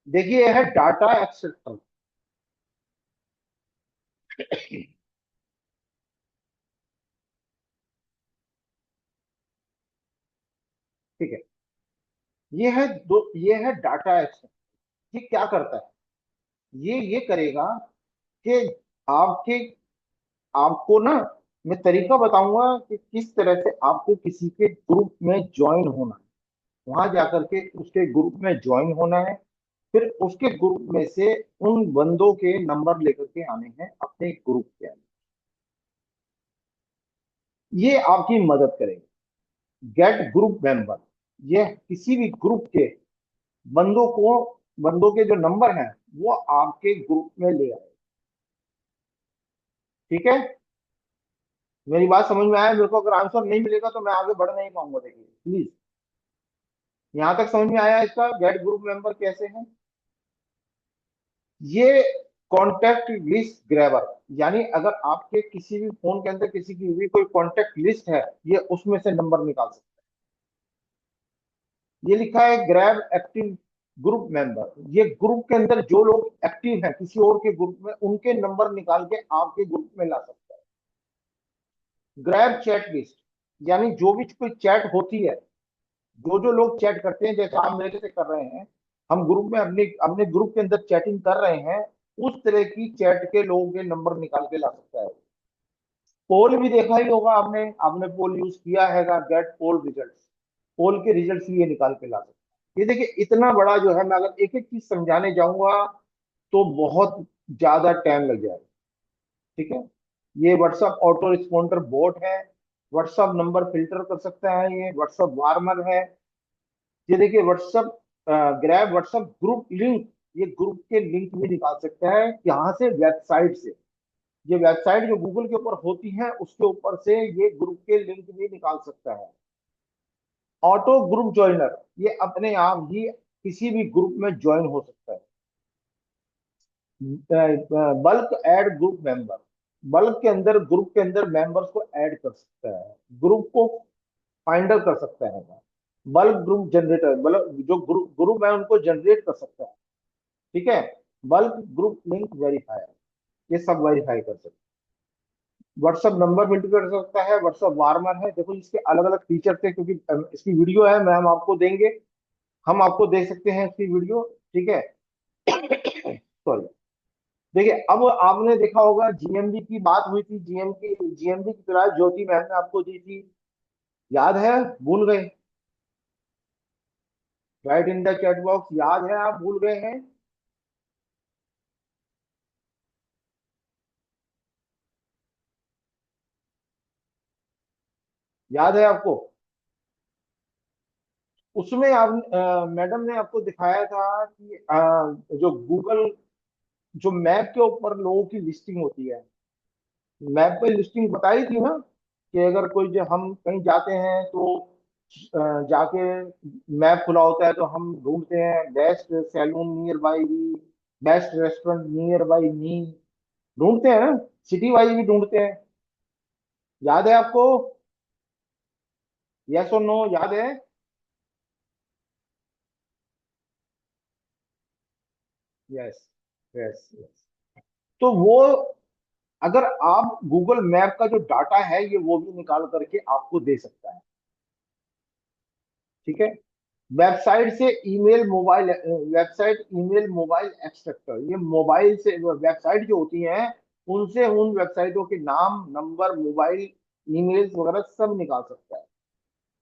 देखिए, यह है डाटा एक्सेप्टर। ठीक है, ये है डाटा एक्सेप्टर। ये क्या करता है? ये करेगा कि आपके आपको ना, मैं तरीका बताऊंगा कि किस तरह से आपको किसी के ग्रुप में ज्वाइन होना है। वहां जाकर के उसके ग्रुप में ज्वाइन होना है, फिर उसके ग्रुप में से उन बंदों के नंबर लेकर के आने हैं अपने ग्रुप के अंदर। ये आपकी मदद करेगा। गेट ग्रुप मेंबर, ये किसी भी ग्रुप के बंदों के जो नंबर हैं वो आपके ग्रुप में ले आए। ठीक है, मेरी बात समझ में आया? मेरे को अगर आंसर नहीं मिलेगा तो मैं आगे बढ़ नहीं पाऊंगा। देखिए प्लीज, यहां तक समझ में आया इसका गेट ग्रुप मेंबर कैसे है? ये कॉन्टेक्ट लिस्ट ग्रैबर, यानी अगर आपके किसी भी फोन के अंदर किसी की भी कोई कॉन्टेक्ट लिस्ट है, ये उसमें से नंबर निकाल सकता है। ये लिखा है ग्रैब एक्टिव ग्रुप मेंबर, ये ग्रुप के अंदर जो लोग एक्टिव हैं किसी और के ग्रुप में, उनके नंबर निकाल के आपके ग्रुप में ला सकता है। ग्रैब चैट लिस्ट, यानी जो भी कोई चैट होती है, जो जो लोग चैट करते हैं, जैसे आप मेरे से कर रहे हैं, हम ग्रुप में अपने अपने ग्रुप के अंदर चैटिंग कर रहे हैं, उस तरह की चैट के लोगों के नंबर निकाल के ला सकता है। पोल भी देखा ही होगा आपने, आपने पोल यूज किया है, गेट पोल रिजल्ट्स, पोल के रिजल्ट्स भी ये निकाल के ला सकता है। ये देखिए इतना बड़ा जो है, मैं अगर एक एक चीज समझाने जाऊंगा तो बहुत ज्यादा टाइम लग जाएगा। ठीक है, ये व्हाट्सअप ऑटो रिस्पॉन्डर बोट है, व्हाट्सअप नंबर फिल्टर कर सकता है, ये व्हाट्सअप वार्मर है। ये देखिए WhatsApp grab WhatsApp group link, ये ग्रुप के लिंक भी निकाल सकता है यहाँ से, वेबसाइट से। ये वेबसाइट जो गूगल के ऊपर होती है उसके ऊपर से ये ग्रुप के लिंक भी निकाल सकता है। ऑटो ग्रुप ज्वाइनर, ये अपने आप ही किसी भी ग्रुप में ज्वाइन हो सकता है। Bulk add group member, bulk के अंदर ग्रुप के अंदर मेंबर्स को ऐड कर सकता है, ग्रुप को फाइंडर कर सकता है। बल्क ग्रुप जनरेटर, बल्क जो ग्रुप ग्रुप है उनको जनरेट कर सकता है। ठीक है, बल्क ग्रुप लिंक वेरीफायर, ये सब वेरीफाई कर सकते हैं। व्हाट्सअप नंबर फिल्टर कर सकता है, व्हाट्सअप वार्मर है। देखो इसके अलग अलग फीचर थे, क्योंकि इसकी वीडियो है, मैं हम आपको देंगे, हम आपको दे सकते हैं इसकी वीडियो। ठीक है, सॉरी। देखिए अब आपने देखा होगा जीएमबी की बात हुई थी, जीएमबी की क्लास ज्योति मैम ने आपको दी थी, याद है? भूल गए? Right in the chat box, याद है? आप भूल गए हैं? याद है आपको? उसमें आप मैडम ने आपको दिखाया था कि जो गूगल, जो मैप के ऊपर लोगों की लिस्टिंग होती है, मैप पे लिस्टिंग बताई थी ना, कि अगर कोई, जो हम कहीं जाते हैं तो जाके मैप खुला होता है तो हम ढूंढते हैं best salon near by me, best restaurant near by me, ढूंढते हैं ना, सिटी वाइज भी ढूंढते हैं। याद है आपको? यस और नो, याद है? Yes, yes, yes. तो वो, अगर आप गूगल मैप का जो डाटा है ये वो भी निकाल करके आपको दे सकता है। ठीक है, वेबसाइट से email mobile, website email mobile extractor, ये मोबाइल से वेबसाइट जो होती हैं उनसे उन वेबसाइटों के नाम, नंबर, मोबाइल, ईमेल्स वगैरह सब निकाल सकता है।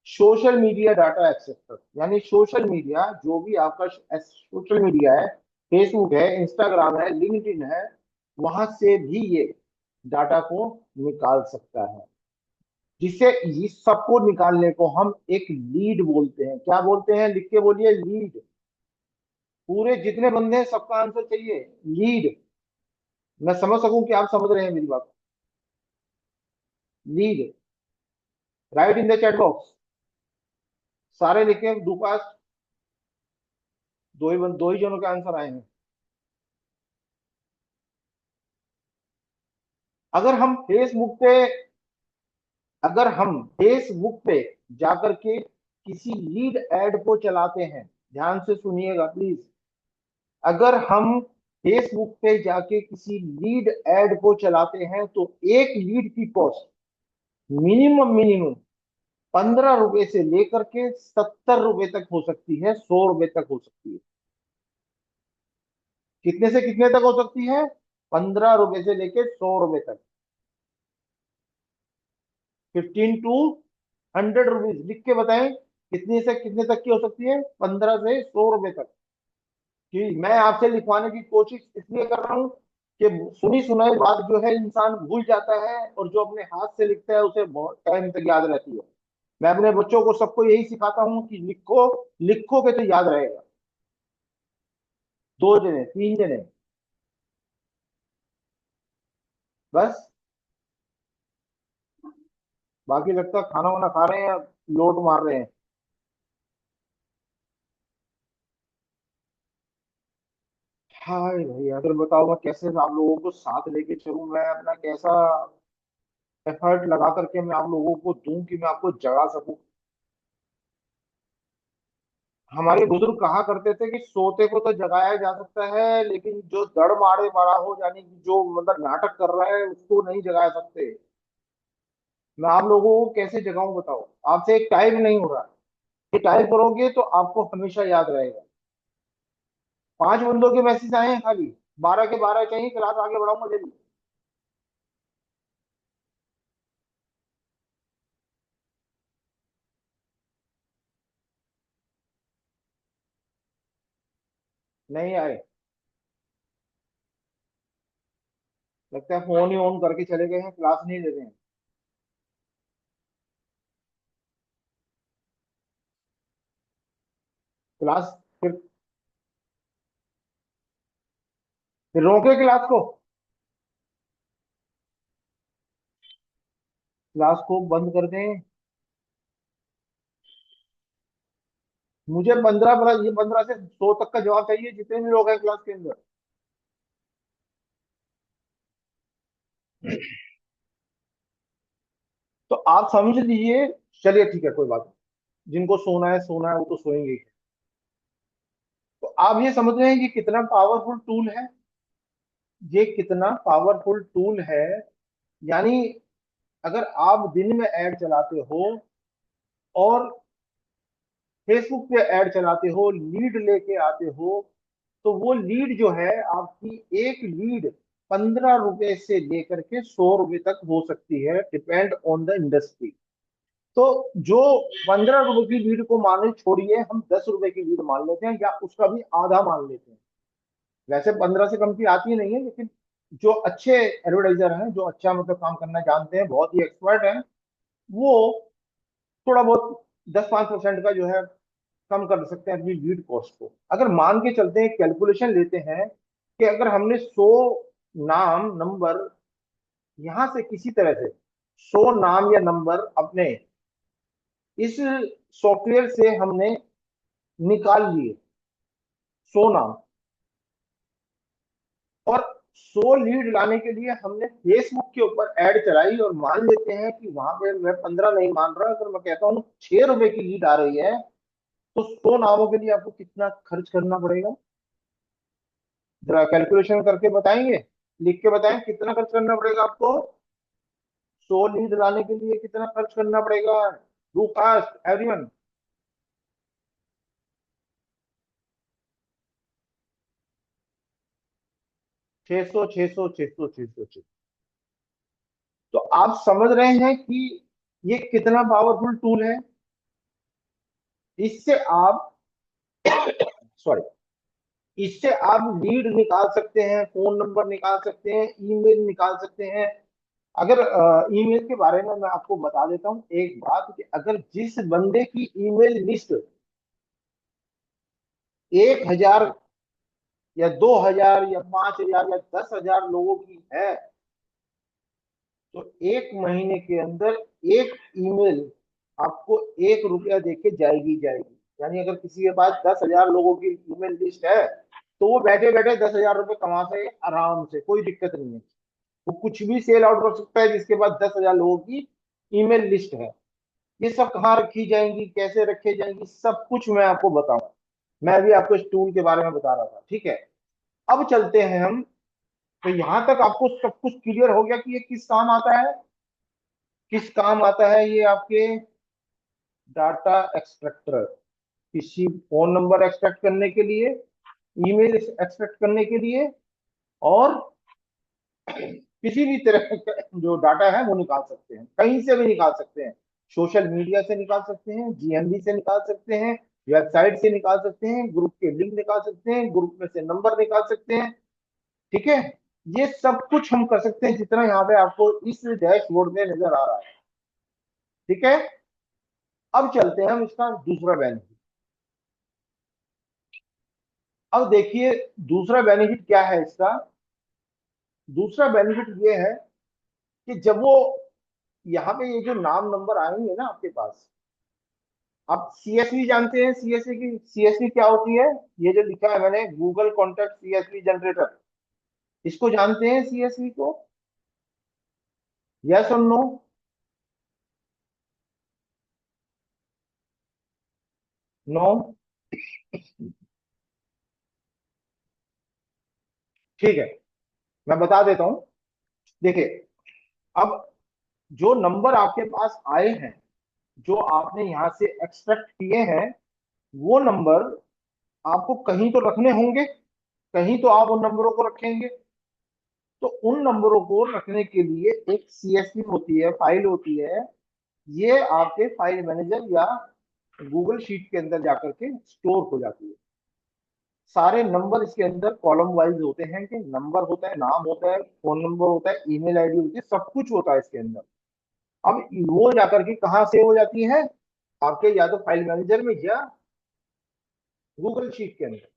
सोशल मीडिया डाटा एक्सेप्टर, यानी सोशल मीडिया, जो भी आपका सोशल मीडिया है, फेसबुक है, इंस्टाग्राम है, लिंक्डइन है, वहां से भी ये डाटा को निकाल सकता है। जिसे इस सबको निकालने को हम एक लीड बोलते हैं। क्या बोलते हैं? लिख के बोलिए, लीड। पूरे जितने बंदे हैं सबका आंसर चाहिए, लीड। मैं समझ सकूं कि आप समझ रहे हैं मेरी बात। Lead, right in the chat box, सारे लिखे, दो पास, दो ही जनों के आंसर आए हैं। अगर हम फेसबुक पे अगर हम फेसबुक पे जाकर के किसी लीड ऐड को चलाते हैं, ध्यान से सुनिएगा प्लीज, अगर हम फेसबुक पे जाके किसी लीड ऐड को चलाते हैं तो एक लीड की कॉस्ट मिनिमम मिनिमम 15 रुपए से लेकर के 70 रुपए तक हो सकती है, 100 रुपए तक हो सकती है। कितने से कितने तक हो सकती है? 15 रुपए से लेकर 100 रुपए तक, 15 to 100 रुपीज। लिख के बताएं कितने से कितने तक की हो सकती है? 15 से 100 रुपए तक। कि मैं आपसे लिखवाने की कोशिश इसलिए कर रहा हूँ कि सुनी सुनाई बात जो है इंसान भूल जाता है, और जो अपने हाथ से लिखता है उसे बहुत टाइम तक याद रहती है। मैं अपने बच्चों को सबको यही सिखाता हूँ कि लिखो, लिखोगे तो याद रहेगा। दो जने, तीन जने, बस? बाकी लगता है खाना वाना खा रहे हैं या लोट मार रहे हैं। हाय भाई, अगर बताओ मैं कैसे आप लोगों को साथ लेके चलूं, मैं अपना कैसा एफर्ट लगा करके मैं आप लोगों को दूं कि मैं आपको जगा सकूं। हमारे बुजुर्ग कहा करते थे कि सोते को तो जगाया जा सकता है, लेकिन जो दड़ मारे बड़ा हो, यानी कि जो मतलब नाटक कर रहा है, उसको नहीं जगा सकते। मैं आप लोगों को कैसे जगाऊं बताओ? आपसे एक टाइप नहीं हो रहा। ये टाइप करोगे तो आपको हमेशा याद रहेगा। 5 बंदों के मैसेज आए हैं खाली, 12 के 12 चाहिए, क्लास आगे बढ़ाऊंगा जल्दी। नहीं आए? लगता है फोन ही ऑन करके चले गए हैं, क्लास नहीं ले रहे हैं। क्लास, फिर रोके क्लास को। क्लास को बंद कर दें। मुझे 15 से 100 तक का जवाब चाहिए, जितने भी लोग हैं क्लास के अंदर। तो आप समझ लीजिए। चलिए ठीक है, कोई बात नहीं, जिनको सोना है वो तो सोएंगे ही। तो आप ये समझ रहे हैं कि कितना पावरफुल टूल है? ये कितना पावरफुल टूल है। यानी अगर आप दिन में ऐड चलाते हो और फेसबुक पे ऐड चलाते हो, लीड लेके आते हो, तो वो लीड जो है आपकी, एक लीड 15 रुपए से लेकर के 100 रुपए तक हो सकती है, डिपेंड ऑन द इंडस्ट्री। तो जो 15 रुपए की लीड को माने छोड़िए, हम 10 रुपए की लीड मान लेते हैं, या उसका भी आधा मान लेते हैं। वैसे 15 से कम की आती नहीं है, लेकिन जो अच्छे एडवर्टाइजर हैं, जो अच्छा मतलब काम करना जानते हैं, बहुत ही एक्सपर्ट हैं, वो थोड़ा बहुत 10-5% का जो है कम कर सकते हैं अपनी लीड कॉस्ट को। अगर मान के चलते हैं, कैलकुलेशन लेते हैं कि अगर हमने 100 नाम नंबर यहां से किसी तरह से 100 नाम या नंबर अपने इस सॉफ्टवेयर से हमने निकाल लिए, 100 नाम, और 100 लीड लाने के लिए हमने फेसबुक के ऊपर ऐड चलाई, और मान लेते हैं कि वहां पे मैं 15 नहीं मान रहा, अगर मैं कहता हूँ 6 रुपए की लीड आ रही है, तो 100 नामों के लिए आपको कितना खर्च करना पड़ेगा? जरा कैलकुलेशन करके बताएंगे, लिख के बताएं कितना खर्च करना पड़ेगा आपको। 100 लीड लाने के लिए कितना खर्च करना पड़ेगा? Do fast everyone. 600, 600, 600, 600, 600। तो आप समझ रहे हैं कि ये कितना पावरफुल टूल है। इससे आप सॉरी, इससे आप लीड निकाल सकते हैं, फोन नंबर निकाल सकते हैं, ईमेल निकाल सकते हैं। अगर ईमेल के बारे में मैं आपको बता देता हूँ एक बात, कि अगर जिस बंदे की ईमेल लिस्ट 1,000 या 2,000 या 5,000 या 10,000 लोगों की है, तो 1 महीने के अंदर एक ईमेल आपको 1 रुपया देके जाएगी जाएगी। यानी अगर किसी के पास 10,000 लोगों की ईमेल लिस्ट है, तो वो बैठे बैठे 10,000 रुपये कमा से आराम से, कोई दिक्कत नहीं है। वो कुछ भी सेल आउट कर सकता है जिसके पास 10,000 लोगों की ईमेल लिस्ट है। ये सब कहाँ रखी जाएंगी, कैसे रखे जाएंगी, सब कुछ मैं आपको बताऊंगा। मैं भी आपको इस टूल के बारे में बता रहा था, ठीक है। अब चलते हैं हम। तो यहां तक आपको सब कुछ क्लियर हो गया कि ये किस काम आता है? किस काम आता है ये आपके? डाटा एक्सट्रैक्टर, किसी फोन नंबर एक्सट्रैक्ट करने के लिए, ईमेल एक्सट्रैक्ट करने के लिए, और किसी भी तरह का जो डाटा है वो निकाल सकते हैं, कहीं से भी निकाल सकते हैं। सोशल मीडिया से निकाल सकते हैं, जीएमबी से निकाल सकते हैं, वेबसाइट से निकाल सकते हैं, ग्रुप के लिंक निकाल सकते हैं, ग्रुप में से नंबर निकाल सकते हैं। ठीक है। ये सब कुछ हम कर सकते हैं, जितना यहाँ पे आपको इस डैशबोर्ड में नजर आ रहा है। ठीक है। अब चलते हैं हम इसका दूसरा बेनिफिट। अब देखिए दूसरा बेनिफिट क्या है इसका। दूसरा बेनिफिट ये है कि जब वो यहाँ पे ये जो नाम नंबर आएंगे ना आपके पास, आप सीएसवी जानते हैं, सीएसवी क्या होती है? ये जो लिखा है मैंने, गूगल कॉन्टैक्ट सीएसवी जनरेटर, इसको जानते हैं सीएसवी को? यस और नो? नो? ठीक है, मैं बता देता हूं। देखिए, अब जो नंबर आपके पास आए हैं, जो आपने यहां से एक्सट्रैक्ट किए हैं, वो नंबर आपको कहीं तो रखने होंगे, कहीं तो आप उन नंबरों को रखेंगे। तो उन नंबरों को रखने के लिए एक सीएसवी होती है, फाइल होती है। ये आपके फाइल मैनेजर या गूगल शीट के अंदर जाकर के स्टोर हो जाती है। सारे नंबर इसके अंदर कॉलम वाइज होते हैं, कि नंबर होता है, नाम होता है, फोन नंबर होता है, ईमेल आईडी होती है, सब कुछ होता है इसके अंदर। अब वो जाकर के कहाँ सेव हो जाती है? आपके या तो फाइल मैनेजर में या गूगल शीट के अंदर।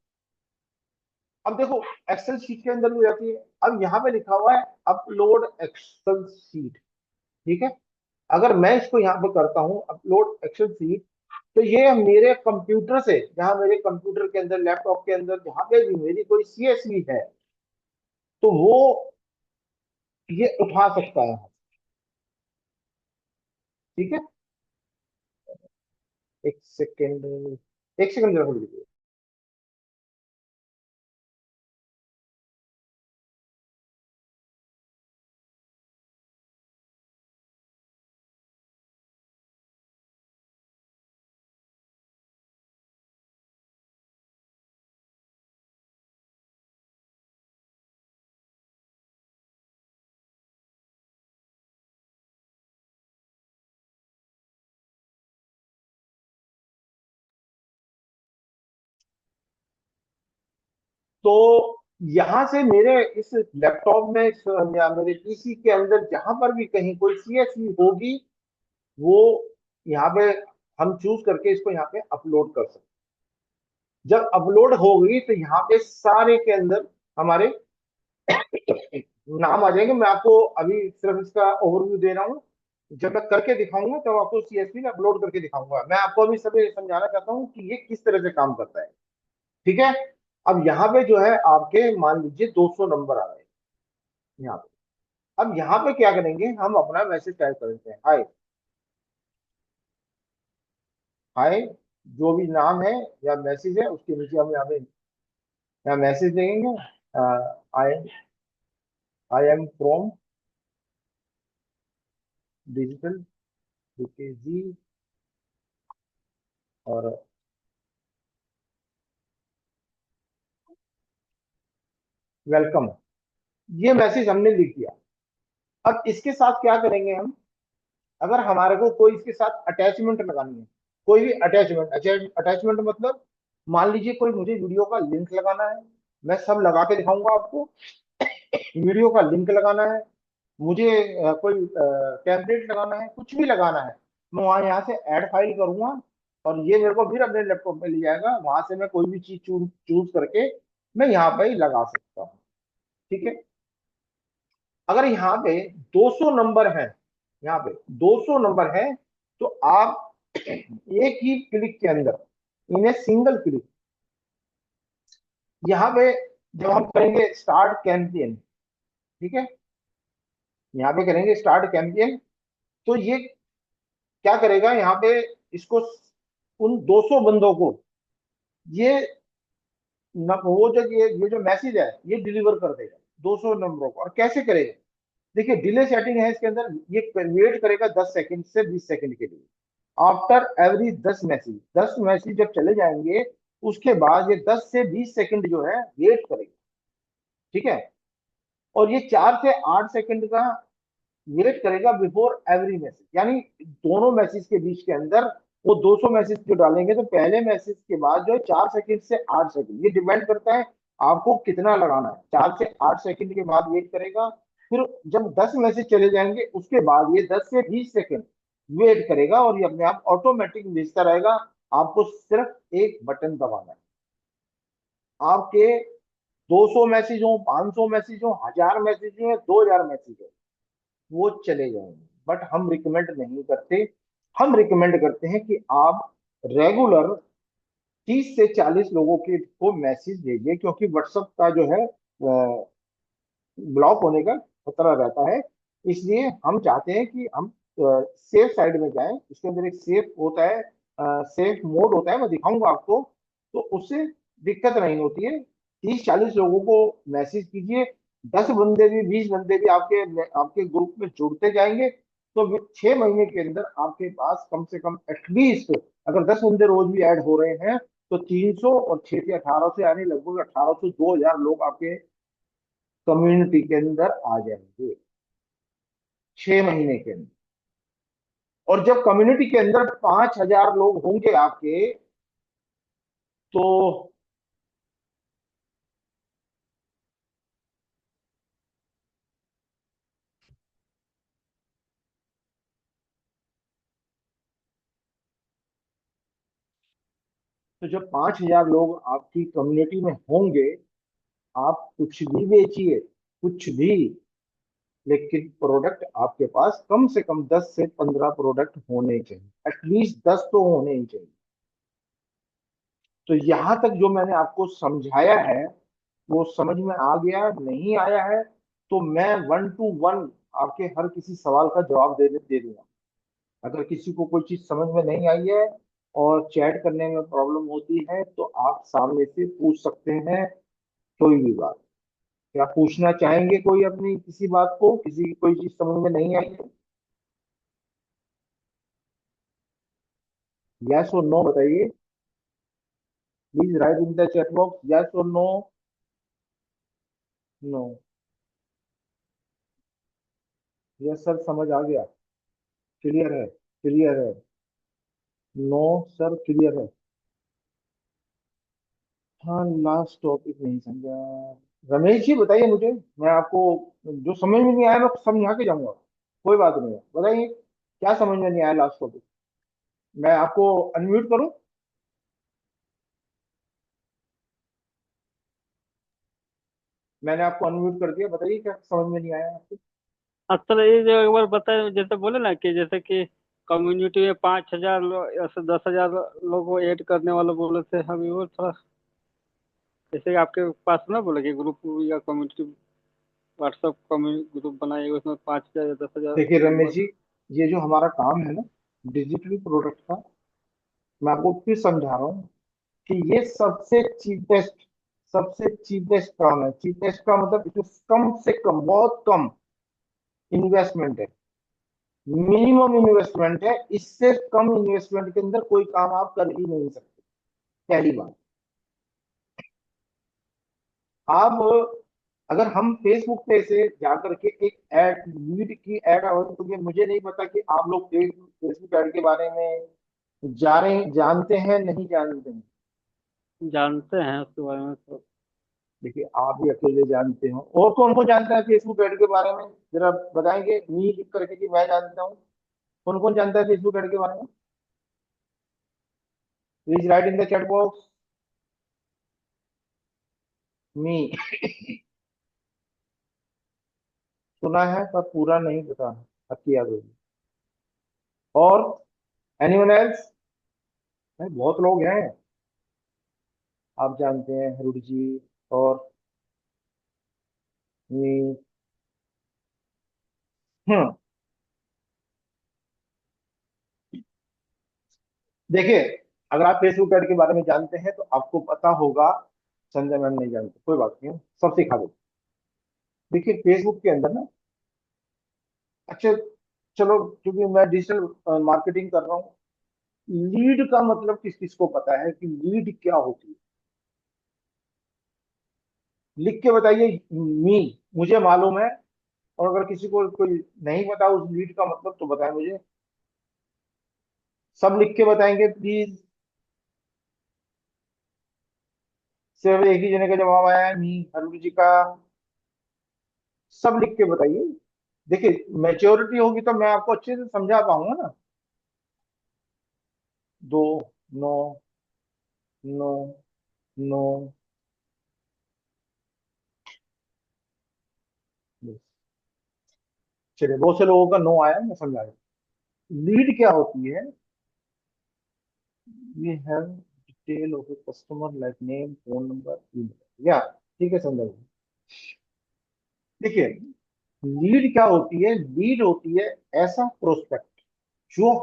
अब देखो, एक्सेल शीट के अंदर भी हो जाती है। अब यहाँ पे लिखा हुआ है अपलोड एक्सेल शीट, ठीक है। अगर मैं इसको यहाँ पे करता हूँ अपलोड एक्सेल शीट, तो ये मेरे कंप्यूटर से, जहां मेरे कंप्यूटर के अंदर, लैपटॉप के अंदर जहां पे भी मेरी कोई सीएसवी है, तो वो ये उठा सकता है। ठीक है, एक सेकेंड, एक सेकेंड जरा hold कीजिए। तो यहां से मेरे इस लैपटॉप में या मेरे पीसी के अंदर जहां पर भी कहीं कोई सीएसवी होगी, वो यहाँ पे हम चूज करके इसको यहाँ पे अपलोड कर सकते हैं। जब अपलोड होगी तो यहाँ पे सारे के अंदर हमारे नाम आ जाएंगे। मैं आपको अभी सिर्फ इसका ओवरव्यू दे रहा हूँ। जब मैं करके दिखाऊंगा तब आपको सीएसवी में अपलोड करके दिखाऊंगा। मैं आपको अभी सभी समझाना चाहता हूँ कि ये किस तरह से काम करता है। ठीक है, अब यहाँ पे जो है आपके मान लीजिए 200 नंबर आ गए यहाँ पे। अब यहाँ पे क्या करेंगे, हम अपना मैसेज टाइप कर देते हैं, हाय। हाय, जो भी नाम है या मैसेज है उसके नीचे हम यहाँ मैसेज देंगे। आई आई एम फ्रॉम डिजिटल जी, और वेलकम। ये मैसेज हमने लिख दिया। अब इसके साथ क्या करेंगे हम, अगर हमारे को कोई इसके साथ अटैचमेंट लगानी है, कोई भी अटैचमेंट, अटैचमेंट मतलब मान लीजिए कोई मुझे वीडियो का लिंक लगाना है, मैं सब लगा के दिखाऊंगा आपको। वीडियो का लिंक लगाना है मुझे, कोई टेम्पलेट लगाना है, कुछ भी लगाना है, मैं वहां यहाँ से ऐड फाइल करूंगा, और ये मेरे को फिर अपने लैपटॉप में ले जाएगा। वहां से मैं कोई भी चीज चूज चूज करके मैं यहाँ पे ही लगा सकता हूँ। ठीक है, अगर यहाँ पे 200 नंबर है, यहाँ पे 200 नंबर है, तो आप एक ही क्लिक के अंदर, इन्हें सिंगल क्लिक, यहाँ पे जब हम करेंगे स्टार्ट कैंपेन, ठीक है, यहाँ पे करेंगे स्टार्ट कैंपेन, तो ये क्या करेगा यहाँ पे, इसको उन 200 बंदों को ये वो जो ये जो मैसेज है ये डिलीवर कर देगा 200 नंबरों को। और कैसे करेगा, देखिए डिले सेटिंग है इसके अंदर, ये वेट करेगा 10 सेकंड से 20 सेकंड के लिए। आफ्टर एवरी 10 मैसेज जब चले जाएंगे, उसके बाद ये 10 से 20 सेकंड जो है वेट करेगा। ठीक है, और ये 4 से 8 सेकंड का वेट करेगा बिफोर एवरी मैसेज, यानी दोनों मैसेज के बीच के अंदर वो 200 मैसेज जो डालेंगे, तो पहले मैसेज के बाद जो है 4 सेकंड से 8 सेकंड, ये डिपेंड करता है आपको कितना लगाना है। 4 से 8 सेकंड के बाद वेट करेगा, फिर जब 10 मैसेज चले जाएंगे उसके बाद ये 10 से 20 सेकंड वेट करेगा, और ये अपने आप ऑटोमेटिक भेजता रहेगा। आपको सिर्फ एक बटन दबाना है। आपके 200 मैसेज हो, 500 मैसेज हो, 1000 मैसेज हो या 2000 मैसेज हो, वो चले जाएंगे। बट हम रिकमेंड नहीं करते। हम रिकमेंड करते हैं कि आप रेगुलर 30 से 40 लोगों के को मैसेज भेजिए, क्योंकि व्हाट्सएप का जो है ब्लॉक होने का खतरा रहता है। इसलिए हम चाहते हैं कि हम सेफ साइड में जाएं। इसके अंदर एक सेफ होता है, सेफ मोड होता है, मैं दिखाऊंगा आपको। तो उससे दिक्कत नहीं होती है। 30-40 लोगों को मैसेज कीजिए। 10 बंदे भी, 20 बंदे भी आपके आपके ग्रुप में जुड़ते जाएंगे, तो 6 महीने के अंदर आपके पास कम से कम एटलीस्ट, अगर 10 बंदे रोज भी ऐड हो रहे हैं, तो 300 और 6 से 18 से, यानी लगभग 1800 2000 लोग आपके कम्युनिटी के अंदर आ जाएंगे 6 महीने के अंदर। और जब कम्युनिटी के अंदर 5000 लोग होंगे आपके, तो जब 5000 लोग आपकी कम्युनिटी में होंगे, आप कुछ भी बेचिए, कुछ भी, लेकिन प्रोडक्ट आपके पास कम से कम 10 से 15 प्रोडक्ट होने चाहिए, एटलीस्ट 10 तो होने ही चाहिए। तो यहां तक जो मैंने आपको समझाया है, वो समझ में आ गया नहीं आया है, तो मैं 1 to 1 आपके हर किसी सवाल का जवाब दे दूंगा। अगर किसी को कोई चीज समझ में नहीं आई है और चैट करने में प्रॉब्लम होती है, तो आप सामने से पूछ सकते हैं कोई भी बात। क्या पूछना चाहेंगे कोई अपनी किसी बात को, किसी की कोई चीज समझ में नहीं आई है? यस और नो बताइए। Please write in the chat box, yes और नो। नो। यस सर, समझ आ गया। क्लियर है, क्लियर है। नो सर, क्लियर है। हाँ, लास्ट टॉपिक नहीं समझा। रमेश जी बताइए मुझे, मैं आपको जो समझ में नहीं आया मैं समझा के जाऊंगा। कोई बात नहीं है, बताइए क्या समझ में नहीं आया लास्ट टॉपिक। मैं आपको अनम्यूट करूं? मैंने आपको अनम्यूट कर दिया, बताइए क्या समझ में नहीं आया आपको। असल ये जो एक बार बताए, जैसे बोले ना कि जैसे कि कम्युनिटी में 5,000 लोग या फिर 10,000 लोगों को ऐड करने वाले बोले थे, अभी वो थोड़ा जैसे कि आपके पास ना बोले कि ग्रुप या कम्युनिटी, व्हाट्सएप कम्युनिटी ग्रुप बनाए, उसमें 5,000 या 10,000 देखिए रमेश मेंबर। जी, ये जो हमारा काम है ना, डिजिटल प्रोडक्ट का, मैं आपको फिर समझा रहा हूँ कि ये सबसे चीपेस्ट काम है। चीपेस्ट का मतलब इसमें कम से कम, बहुत कम इन्वेस्टमेंट है, मिनिमम इन्वेस्टमेंट है। इससे कम इन्वेस्टमेंट के अंदर कोई काम आप कर ही नहीं सकते। पहली बात, आप अगर हम फेसबुक पे से जाकर के एक ऐड, लीड की ऐड, और क्योंकि मुझे नहीं पता कि आप लोग फेसबुक ऐड के बारे में जानते हैं नहीं जानते हैं। जानते हैं उसके बारे में तो। देखिए, आप भी अकेले जानते हो, और कौन कौन जानता है फेसबुक ऐड के बारे में? जरा बताएंगे मी लिख करके कि मैं जानता हूँ। कौन कौन जानता है फेसबुक ऐड के बारे में? Please write in the chat box. Me. सुना है पर पूरा नहीं पता, अच्छी याद होगी। और एनीवन एल्स? बहुत लोग हैं। आप जानते हैं हरुण जी, और मी। हम्म। देखिए, अगर आप फेसबुक ऐड के बारे में जानते हैं तो आपको पता होगा, संजय मैम नहीं जानते, कोई बात नहीं, सब सिखा दो। देखिए फेसबुक के अंदर ना, अच्छा, चलो, क्योंकि मैं डिजिटल मार्केटिंग कर रहा हूँ, लीड का मतलब किस किस को पता है कि लीड क्या होती है? लिख के बताइए। मी, मुझे मालूम है। और अगर किसी को कोई नहीं पता उस लीड का मतलब, तो बताए मुझे। सब लिख के बताएंगे प्लीज। सिर्फ एक ही जने का जवाब आया है, मी, अरुण जी का। सब लिख के बताइए। देखिए, मेच्योरिटी होगी तो मैं आपको अच्छे से समझा पाऊंगा ना। दो। नो। नो। नो। चलिए, बहुत से लोगों का नो आया, मैं समझाया। लीड क्या होती है? We have detail of a customer like name, phone number, email, या ठीक है, समझाइए। देखिए, लीड क्या होती है? लीड होती है ऐसा प्रोस्पेक्ट जो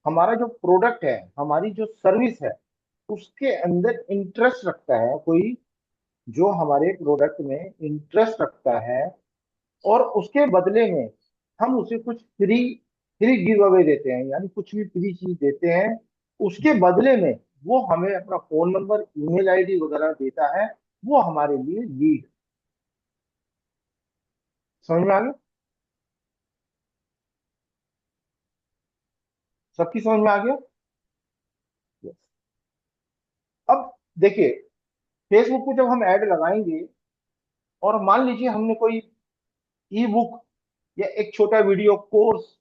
हमारा जो प्रोडक्ट है, हमारी जो सर्विस है, उसके अंदर इंटरेस्ट रखता है कोई, जो हमारे प्रोडक्ट में इंटरेस्ट रखता है, और उसके बदले में हम उसे कुछ फ्री फ्री गिव अवे देते हैं, यानी कुछ भी फ्री चीज देते हैं। उसके बदले में वो हमें अपना फोन नंबर, ईमेल आईडी वगैरह देता है। वो हमारे लिए लीड। समझ में आ गया? सबकी समझ में आ गया? Yes. अब देखिए, फेसबुक पे जब हम ऐड लगाएंगे, और मान लीजिए हमने कोई ई बुक या एक छोटा वीडियो कोर्स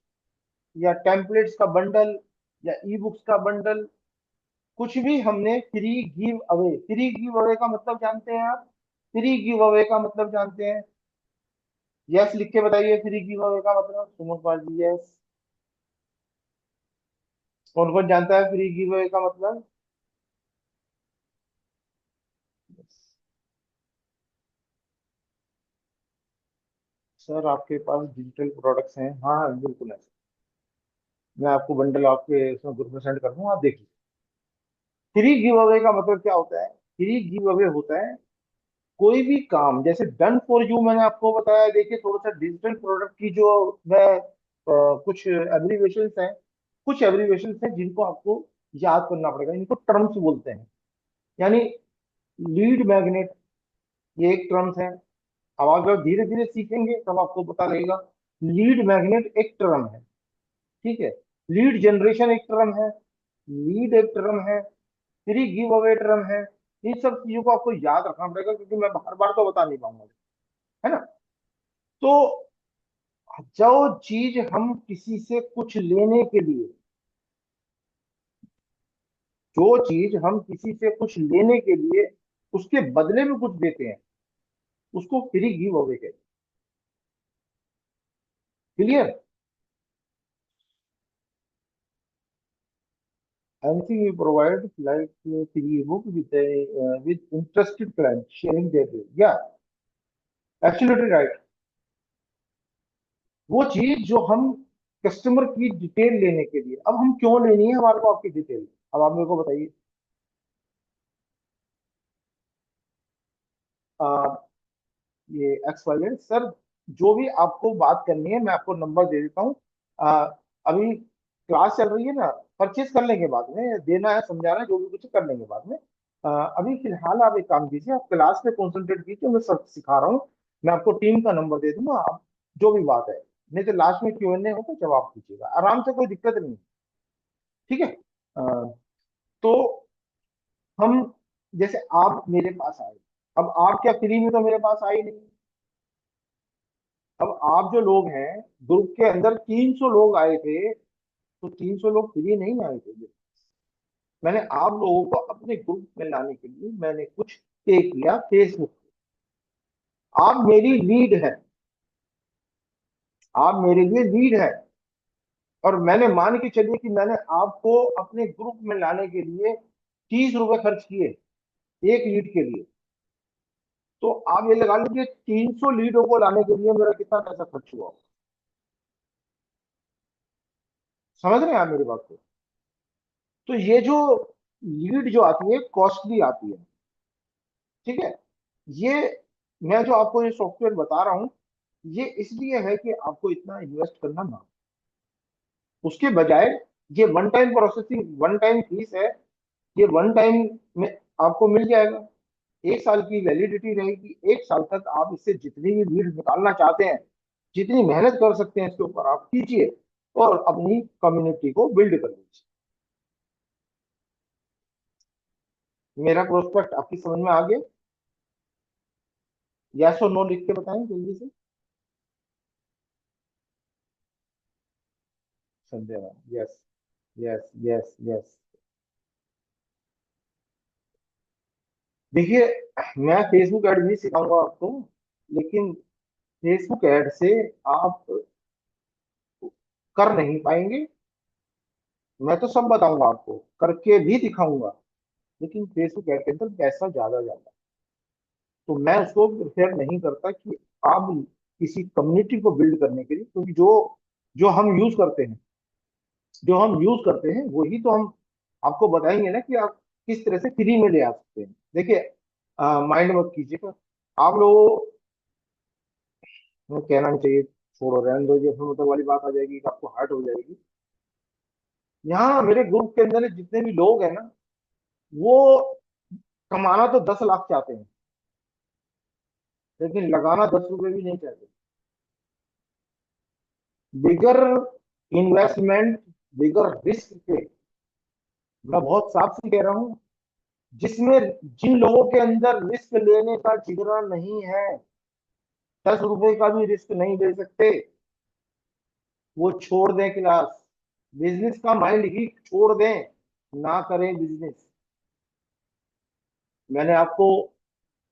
या टेम्पलेट्स का बंडल या ई बुक्स का बंडल, कुछ भी हमने free give away. Free give away का मतलब जानते हैं आप? फ्री गिव अवे का मतलब जानते हैं? यस लिख के बताइए, फ्री गिव अवे का मतलब। सुमन पाल जी, यस। कौन कौन जानता है फ्री गिव अवे का मतलब? सर, आपके पास डिजिटल प्रोडक्ट्स हैं? हाँ हाँ, बिल्कुल है। मैं आपको बंडल आपके इसमें ग्रुप में सेंड कर दूंगा, आप देखिए। फ्री गिव अवे का मतलब क्या होता है? फ्री गिव अवे होता है कोई भी काम, जैसे डन फॉर यू मैंने आपको बताया। देखिए, थोड़ा सा डिजिटल प्रोडक्ट की जो मैं कुछ एब्रीवेशंस हैं, कुछ एब्रीवेशंस हैं जिनको आपको याद करना पड़ेगा। इनको टर्म्स बोलते हैं। यानी लीड मैग्नेट, ये एक टर्म्स है। अब आप जब धीरे धीरे सीखेंगे तब आपको पता लगेगा। लीड मैग्नेट एक टर्म है, ठीक है। लीड जनरेशन एक टर्म है। लीड एक टर्म है। फ्री गिव अवे टर्म है। इन सब चीजों को आपको याद रखना पड़ेगा, क्योंकि मैं बार बार तो बता नहीं पाऊंगा, है ना? तो जो चीज हम किसी से कुछ लेने के लिए, जो चीज हम किसी से कुछ लेने के लिए उसके बदले में कुछ देते हैं, उसको फ्री गिव अवे कहते हैं। Clear? Anything we provide like free book with interested client sharing there, या एब्सोल्युटली राइट। वो चीज जो हम कस्टमर की डिटेल लेने के लिए, अब हम क्यों लेनी है हमारे को आपकी डिटेल? अब आप मेरे को बताइए। ये एक्स वाई जेड सर, जो भी आपको बात करनी है मैं आपको नंबर दे देता हूँ। आ, अभी क्लास चल रही है ना, परचेज कर लेंगे बाद में, देना है समझाना है, जो भी कुछ कर लेंगे बाद में। अभी फिलहाल आप एक काम कीजिए, आप क्लास पे कॉन्सेंट्रेट कीजिए, मैं सब सिखा रहा हूँ। मैं आपको टीम का नंबर दे दूंगा, आप जो भी बात है, नहीं तो लास्ट में Q&A हो तो जवाब कीजिएगा आराम से, कोई दिक्कत नहीं। ठीक है? अ, तो हम, जैसे आप मेरे पास आए, अब आप क्या फ्री में तो मेरे पास आए नहीं। अब आप जो लोग हैं, ग्रुप के अंदर 300 लोग आए थे, तो 300 लोग फ्री नहीं आए थे। मैंने आप लोगों को अपने ग्रुप में लाने के लिए मैंने कुछ पे किया फेसबुक। आप मेरी लीड है, आप मेरे लिए लीड है। और मैंने मान के चलिए कि मैंने आपको अपने ग्रुप में लाने के लिए 30 रुपए खर्च किए एक लीड के लिए। तो आप ये लगा लीजिए 300 लीडों को लाने के लिए मेरा कितना पैसा खर्च हुआ। समझ रहे हैं आप मेरी बात को? तो ये जो लीड जो आती है कॉस्टली आती है, ठीक है। ये मैं जो आपको ये सॉफ्टवेयर बता रहा हूं, ये इसलिए है कि आपको इतना इन्वेस्ट करना ना, उसके बजाय ये one time processing, one time fees है। ये वन टाइम में आपको मिल जाएगा। 1 साल की वैलिडिटी रहेगी। 1 साल तक आप इससे जितनी भी लीड निकालना चाहते हैं, जितनी मेहनत कर सकते हैं इसके ऊपर आप कीजिए, और अपनी कम्युनिटी को बिल्ड कर लीजिए। मेरा प्रोस्पेक्ट आपकी समझ में आ गया? यस और नो लिख के बताएं जल्दी से। Sanjay, yes, yes, yes, yes. देखिए, मैं फेसबुक एड भी सिखाऊंगा आपको, लेकिन फेसबुक ऐड से आप कर नहीं पाएंगे। मैं तो सब बताऊंगा आपको, करके भी दिखाऊंगा, लेकिन फेसबुक ऐड के अंदर पैसा ज्यादा जाता है। तो मैं उसको प्रेफर नहीं करता कि आप किसी कम्युनिटी को बिल्ड करने के लिए, क्योंकि जो जो हम यूज करते हैं, जो हम यूज करते हैं वही तो हम आपको बताएंगे ना कि आप किस तरह से फ्री में ले आ सकते हैं। देखिए, माइंड मत कीजिएगा आप लोगों, मैं कहना नहीं चाहिए, छोड़ो रहने दो, जो फिर मतलब वाली बात आ जाएगी कि आपको हर्ट हो जाएगी। यहाँ मेरे ग्रुप के अंदर जितने भी लोग हैं ना, वो कमाना तो 10 लाख चाहते हैं, लेकिन लगाना 10 रुपए भी नहीं चाहते। बिगर इन्वेस्टमेंट, बिगर रिस्क के, मैं बहुत साफ से कह रहा हूँ, जिसमें जिन लोगों के अंदर रिस्क लेने का जिगरा नहीं है, 10 रुपए का भी रिस्क नहीं ले सकते, वो छोड़ दें क्लास, बिजनेस का माइंड ही छोड़ दें, ना करें बिजनेस। मैंने आपको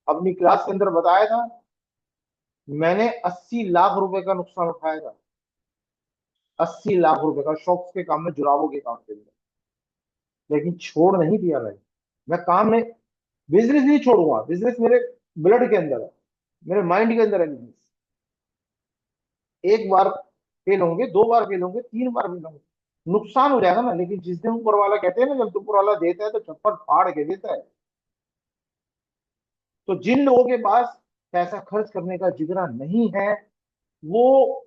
अपनी क्लास के अंदर बताया था, मैंने 80 लाख रुपए का नुकसान उठाया था, 80 लाख रुपए का, शॉप्स के काम में, जुराबों के काम के अंदर, लेकिन छोड़ नहीं दिया मैंने। मैं काम में, बिजनेस नहीं छोड़ूंगा, बिजनेस मेरे ब्लड के अंदर है, मेरे माइंड के अंदर है बिजनेस। एक बार फेल होंगे, 2 बार फेल होंगे, 3 बार फेल होंगे, नुकसान हो जाएगा ना, लेकिन जिस दिन ऊपर वाला, कहते हैं ना, जब ऊपर वाला देता है तो छप्पर फाड़ के देता है। तो जिन लोगों के पास पैसा खर्च करने का जिगरा नहीं है, वो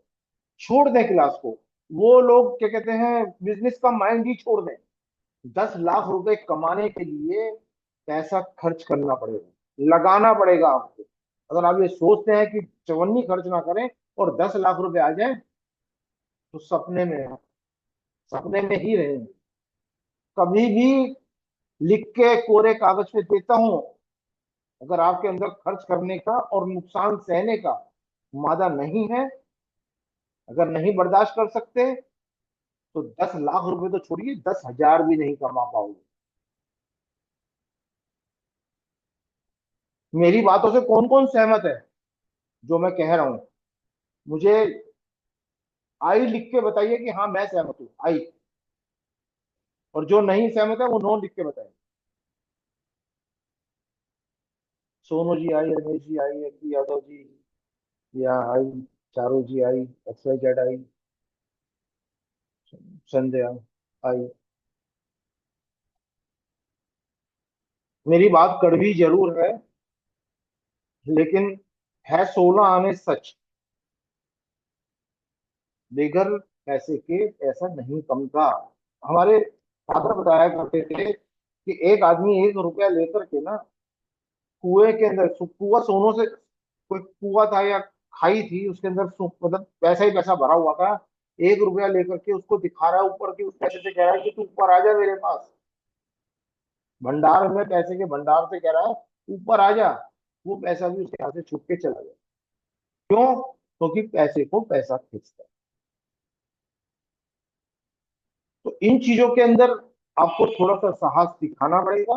छोड़ दें क्लास को। वो लोग क्या कहते हैं, बिजनेस का माइंड ही छोड़ दें। 10 लाख रुपए कमाने के लिए पैसा खर्च करना पड़ेगा, लगाना पड़ेगा आपको। अगर आप ये सोचते हैं कि चवन्नी खर्च ना करें और 10 लाख रुपए आ जाए, तो सपने में हैं, सपने में ही रहेंगे। कभी भी लिख के कोरे कागज पे देता हूं, अगर आपके अंदर खर्च करने का और नुकसान सहने का मादा नहीं है, अगर नहीं बर्दाश्त कर सकते, तो 10 लाख रुपए तो छोड़िए, 10 हजार भी नहीं कमा पाओगे। मेरी बातों से कौन कौन सहमत है जो मैं कह रहा हूं? मुझे आई लिख के बताइए कि हाँ मैं सहमत हूँ, आई। और जो नहीं सहमत है वो नो लिख के बताइए। सोनू जी आई, रमेश जी आई, अखिल यादव जी, या आई, चारू जी आई, XYZ आई, संध्या आई। मेरी बात कड़वी जरूर है, लेकिन है 16 आने सच। बेघर पैसे के पैसा नहीं कमता। हमारे फादर बताया करते थे कि एक आदमी 1 रुपया लेकर के ना, कुएं के अंदर, कुआ सोनों से, कोई कुआ था या खाई थी, उसके अंदर मतलब पैसा ही पैसा भरा हुआ था। 1 रुपया लेकर के उसको दिखा रहा है ऊपर की, उस पैसे से कह रहा है कि तू ऊपर आ जा मेरे पास। भंडार में, पैसे के भंडार से कह रहा है ऊपर आ जा। वो पैसा भी उसके हाथ से छूट के चला गया। क्यों? क्योंकि पैसे को पैसा खींचता है। तो इन चीजों के अंदर आपको थोड़ा सा साहस दिखाना पड़ेगा।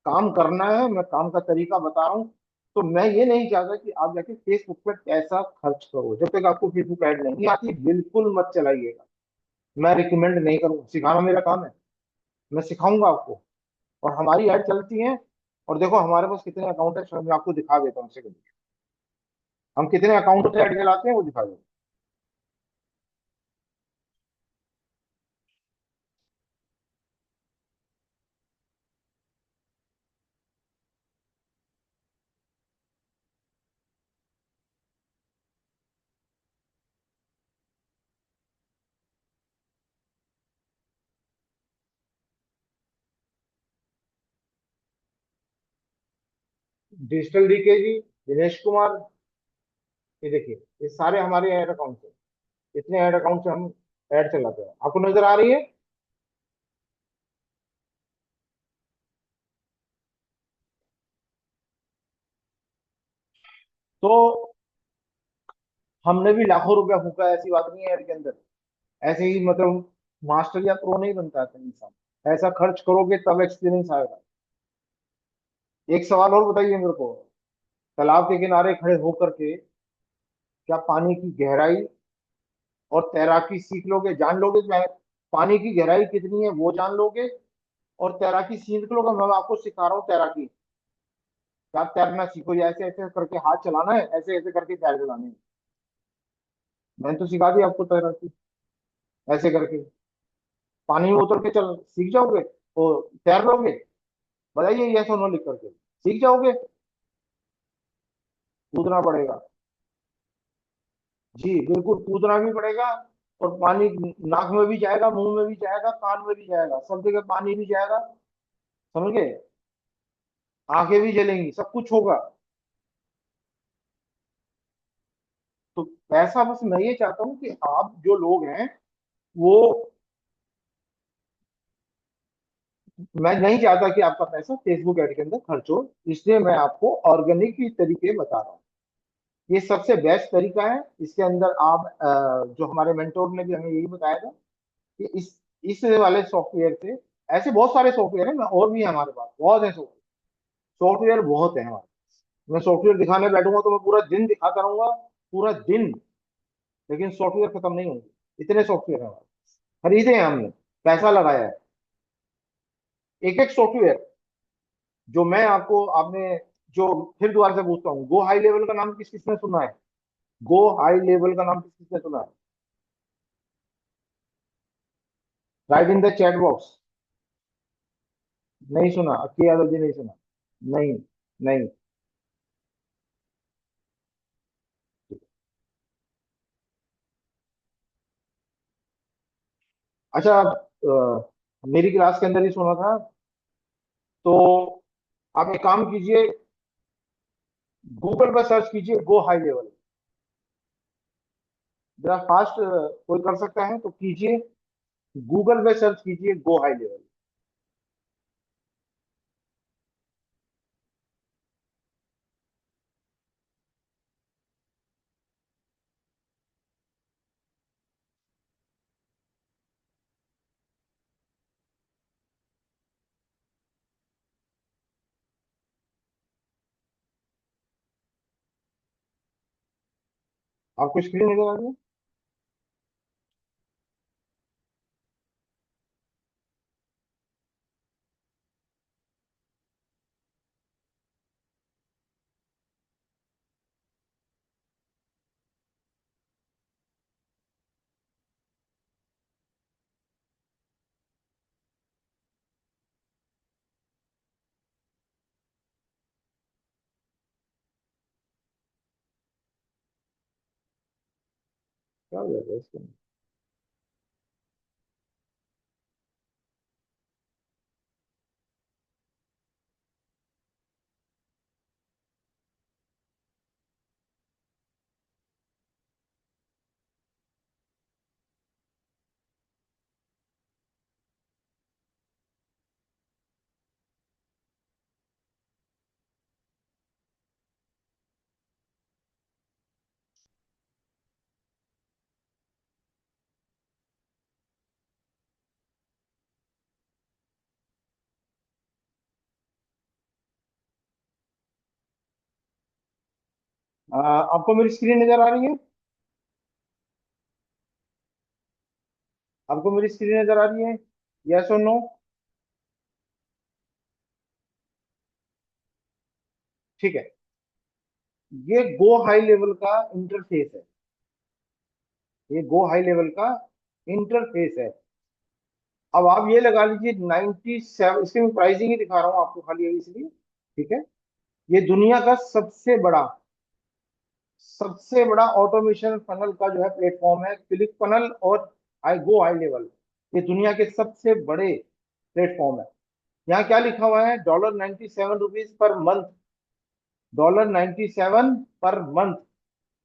काम करना है, मैं काम का तरीका बता रहा हूँ। तो मैं ये नहीं चाहता कि आप जाके फेसबुक पे पैसा खर्च करो। जब तक आपको फेसबुक ऐड नहीं आती, बिल्कुल मत चलाइएगा। मैं रिकमेंड नहीं करूँगा, सिखाना मेरा काम है, मैं सिखाऊंगा आपको। और हमारी ऐड चलती है, और देखो हमारे पास कितने अकाउंट है, मैं आपको दिखा देता हूँ सेकंड। हम कितने अकाउंट से ऐड चलाते हैं वो दिखा देता हूँ। डिजिटल डीके जी, दिनेश कुमार, ये देखिए, ये सारे हमारे ऐड अकाउंट है। इतने ऐड अकाउंट से हम ऐड चलाते हैं, आपको नजर आ रही है? तो हमने भी लाखों रुपया फूका है, ऐसी बात नहीं है ऐड के अंदर। ऐसे ही मतलब मास्टर या प्रो नहीं बनता है इंसान, ऐसा खर्च करोगे तब एक्सपीरियंस आएगा। एक सवाल और बताइए मेरे को, तालाब के किनारे खड़े होकर के क्या पानी की गहराई और तैराकी सीख लोगे, जान लोगे कि पानी की गहराई कितनी है वो जान लोगे, और तैराकी सीख लोगे। मैं आपको सिखा रहा हूँ तैराकी, कि आप तैरना सीखो, या ऐसे ऐसे करके हाथ चलाना है, ऐसे ऐसे करके पैर चलाने हैं। मैंने तो सिखा दी आपको तैराकी, ऐसे करके पानी में उतर के चल सीख जाओगे तो तैर लोगे। बताइए यस और नो लिख करके, सीख जाओगे। कूदना पड़ेगा, जी बिल्कुल कूदना भी पड़ेगा। और पानी नाक में भी जाएगा, मुंह में भी जाएगा, कान में भी जाएगा, सब जगह पानी भी जाएगा, समझ गए। आंखें भी जलेंगी, सब कुछ होगा। तो ऐसा बस मैं ये चाहता हूँ कि आप जो लोग हैं वो, मैं नहीं चाहता कि आपका पैसा फेसबुक ऐड के अंदर खर्च हो, इसलिए मैं आपको ऑर्गेनिक ही तरीके बता रहा हूँ। ये सबसे बेस्ट तरीका है। इसके अंदर आप जो हमारे मेंटोर ने भी हमें यही बताया था कि इस वाले सॉफ्टवेयर से, ऐसे बहुत सारे सॉफ्टवेयर हैं, और भी है हमारे पास, बहुत है सॉफ्टवेयर। सॉफ्टवेयर बहुत है हमारे। मैं सॉफ्टवेयर दिखाने बैठूंगा तो मैं पूरा दिन दिखाता रहूंगा, पूरा दिन, लेकिन सॉफ्टवेयर खत्म नहीं होंगे। इतने सॉफ्टवेयर हैं हमारे, खरीदे हैं हमने, पैसा लगाया है। एक एक सॉफ्टवेयर जो मैं आपको, आपने जो, फिर दोबारा से पूछता हूँ, गो हाई लेवल का नाम किस किसने सुना है? गो हाई लेवल का नाम किस किसने सुना है? Right in the chat box. नहीं सुना? के यादव जी नहीं सुना? नहीं, नहीं। अच्छा, मेरी क्लास के अंदर ही सुना था। तो आप एक काम कीजिए, गूगल पर सर्च कीजिए गो हाई लेवल। जरा फास्ट कोई कर सकता है तो कीजिए, गूगल पे सर्च कीजिए गो हाई लेवल। आपको स्क्रीन नजर आ रही है? क्या हो जाएगा इसके अंदर? आपको मेरी स्क्रीन नजर आ रही है? आपको मेरी स्क्रीन नजर आ रही है? यस और नो? ठीक है। ये गो हाई लेवल का इंटरफेस है। ये गो हाई लेवल का इंटरफेस है। अब आप ये लगा लीजिए 97, इसकी मैं प्राइसिंग ही दिखा रहा हूँ आपको खाली इसलिए, ठीक है। ये दुनिया का सबसे बड़ा ऑटोमेशन फनल का जो है प्लेटफॉर्म है, क्लिक फनल और आई गो हाई लेवल। ये दुनिया के सबसे बड़े प्लेटफॉर्म है। यहाँ क्या लिखा हुआ है? $97 पर मंथ। $97 per month.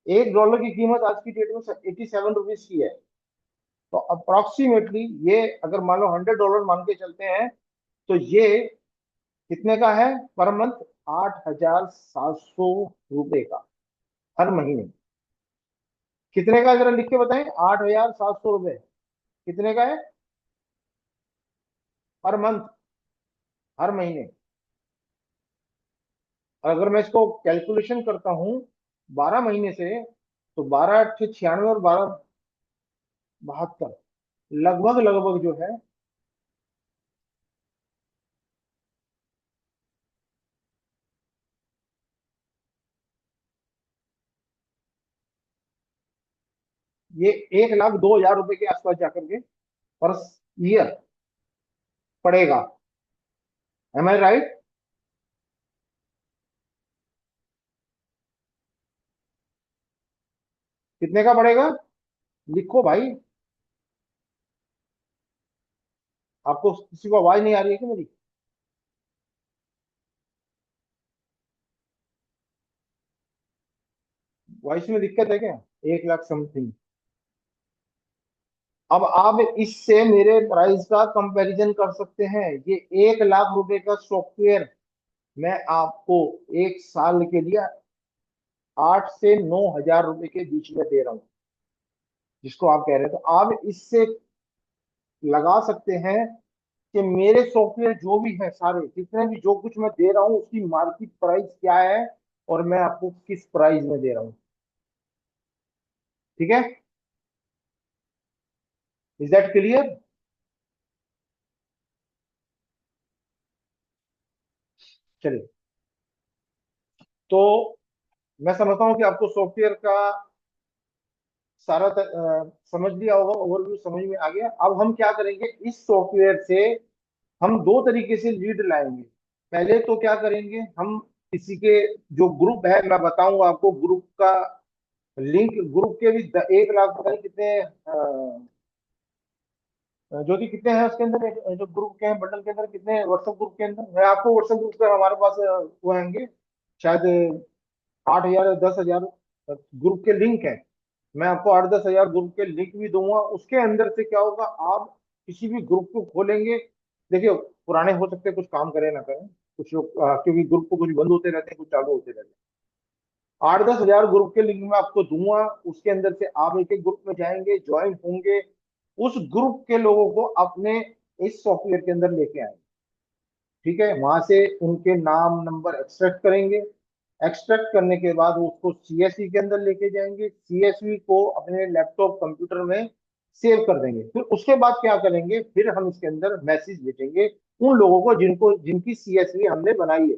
$1 की कीमत आज की डेट में ₹87 की है। तो अप्रोक्सीमेटली ये, अगर मान लो $100 मान के चलते हैं, तो ये कितने का है पर मंथ? ₹8,700 का, हर महीने। कितने का है जरा लिख के बताएं? ₹8,700 कितने का है पर मंथ, हर महीने? अगर मैं इसको कैलकुलेशन करता हूँ 12 महीने से, तो 12 8 96 और 12 72, लगभग लगभग जो है ये 1,02,000 रुपए के आसपास जाकर के पर ईयर पड़ेगा। एम आई राइट? कितने का पड़ेगा? लिखो भाई। आपको किसी को आवाज नहीं आ रही है क्या मेरी? वॉइस में दिक्कत है क्या? 1 लाख समथिंग। अब आप इससे मेरे प्राइस का कंपैरिजन कर सकते हैं। ये 1 लाख रुपए का सॉफ्टवेयर मैं आपको 1 साल के लिए 8 से 9 हजार रुपए के बीच में दे रहा हूँ, जिसको आप कह रहे हैं। तो आप इससे लगा सकते हैं कि मेरे सॉफ्टवेयर जो भी है, सारे जितने भी जो कुछ मैं दे रहा हूँ, उसकी मार्केट प्राइस क्या है और मैं आपको किस प्राइस में दे रहा हूँ। ठीक है? Is that clear? चलिए। तो मैं समझता हूँ कि आपको सॉफ्टवेयर का सारा समझ लिया होगा, ओवरव्यू समझ में आ गया। अब हम क्या करेंगे, इस सॉफ्टवेयर से हम दो तरीके से लीड लाएंगे। पहले तो क्या करेंगे, हम किसी के जो ग्रुप है, मैं बताऊंगा आपको ग्रुप का लिंक। ग्रुप के भी 1 लाख पता नहीं कितने ज्योति कितने हैं उसके अंदर, जो ग्रुप के हैं बंडल के अंदर, कितने व्हाट्सएप ग्रुप के अंदर मैं आपको व्हाट्सएप ग्रुप पे हमारे पास वो आएंगे शायद 8 हजार या 10 हजार ग्रुप के लिंक है। मैं आपको 8 10 हजार ग्रुप के लिंक भी दूंगा। उसके अंदर से क्या होगा, आप किसी भी ग्रुप को खोलेंगे। देखिए, पुराने हो सकते हैं, कुछ काम करें ना करें, कुछ लोग क्योंकि ग्रुप को कुछ बंद होते रहते हैं, कुछ चालू होते रहते हैं। 8 10 हजार ग्रुप के लिंक मैं आपको दूंगा। उसके अंदर से आप एक एक ग्रुप में जाएंगे, ज्वाइन होंगे, उस ग्रुप के लोगों को अपने इस सॉफ्टवेयर के अंदर लेके आएंगे। ठीक है? वहां से उनके नाम नंबर एक्सट्रैक्ट करेंगे। एक्सट्रैक्ट करने के बाद वो उसको सीएसवी के अंदर लेके जाएंगे। सीएसवी को अपने लैपटॉप कंप्यूटर में सेव कर देंगे। फिर उसके बाद क्या करेंगे, फिर हम इसके अंदर मैसेज भेजेंगे उन लोगों को जिनको जिनकी सीएसवी हमने बनाई है।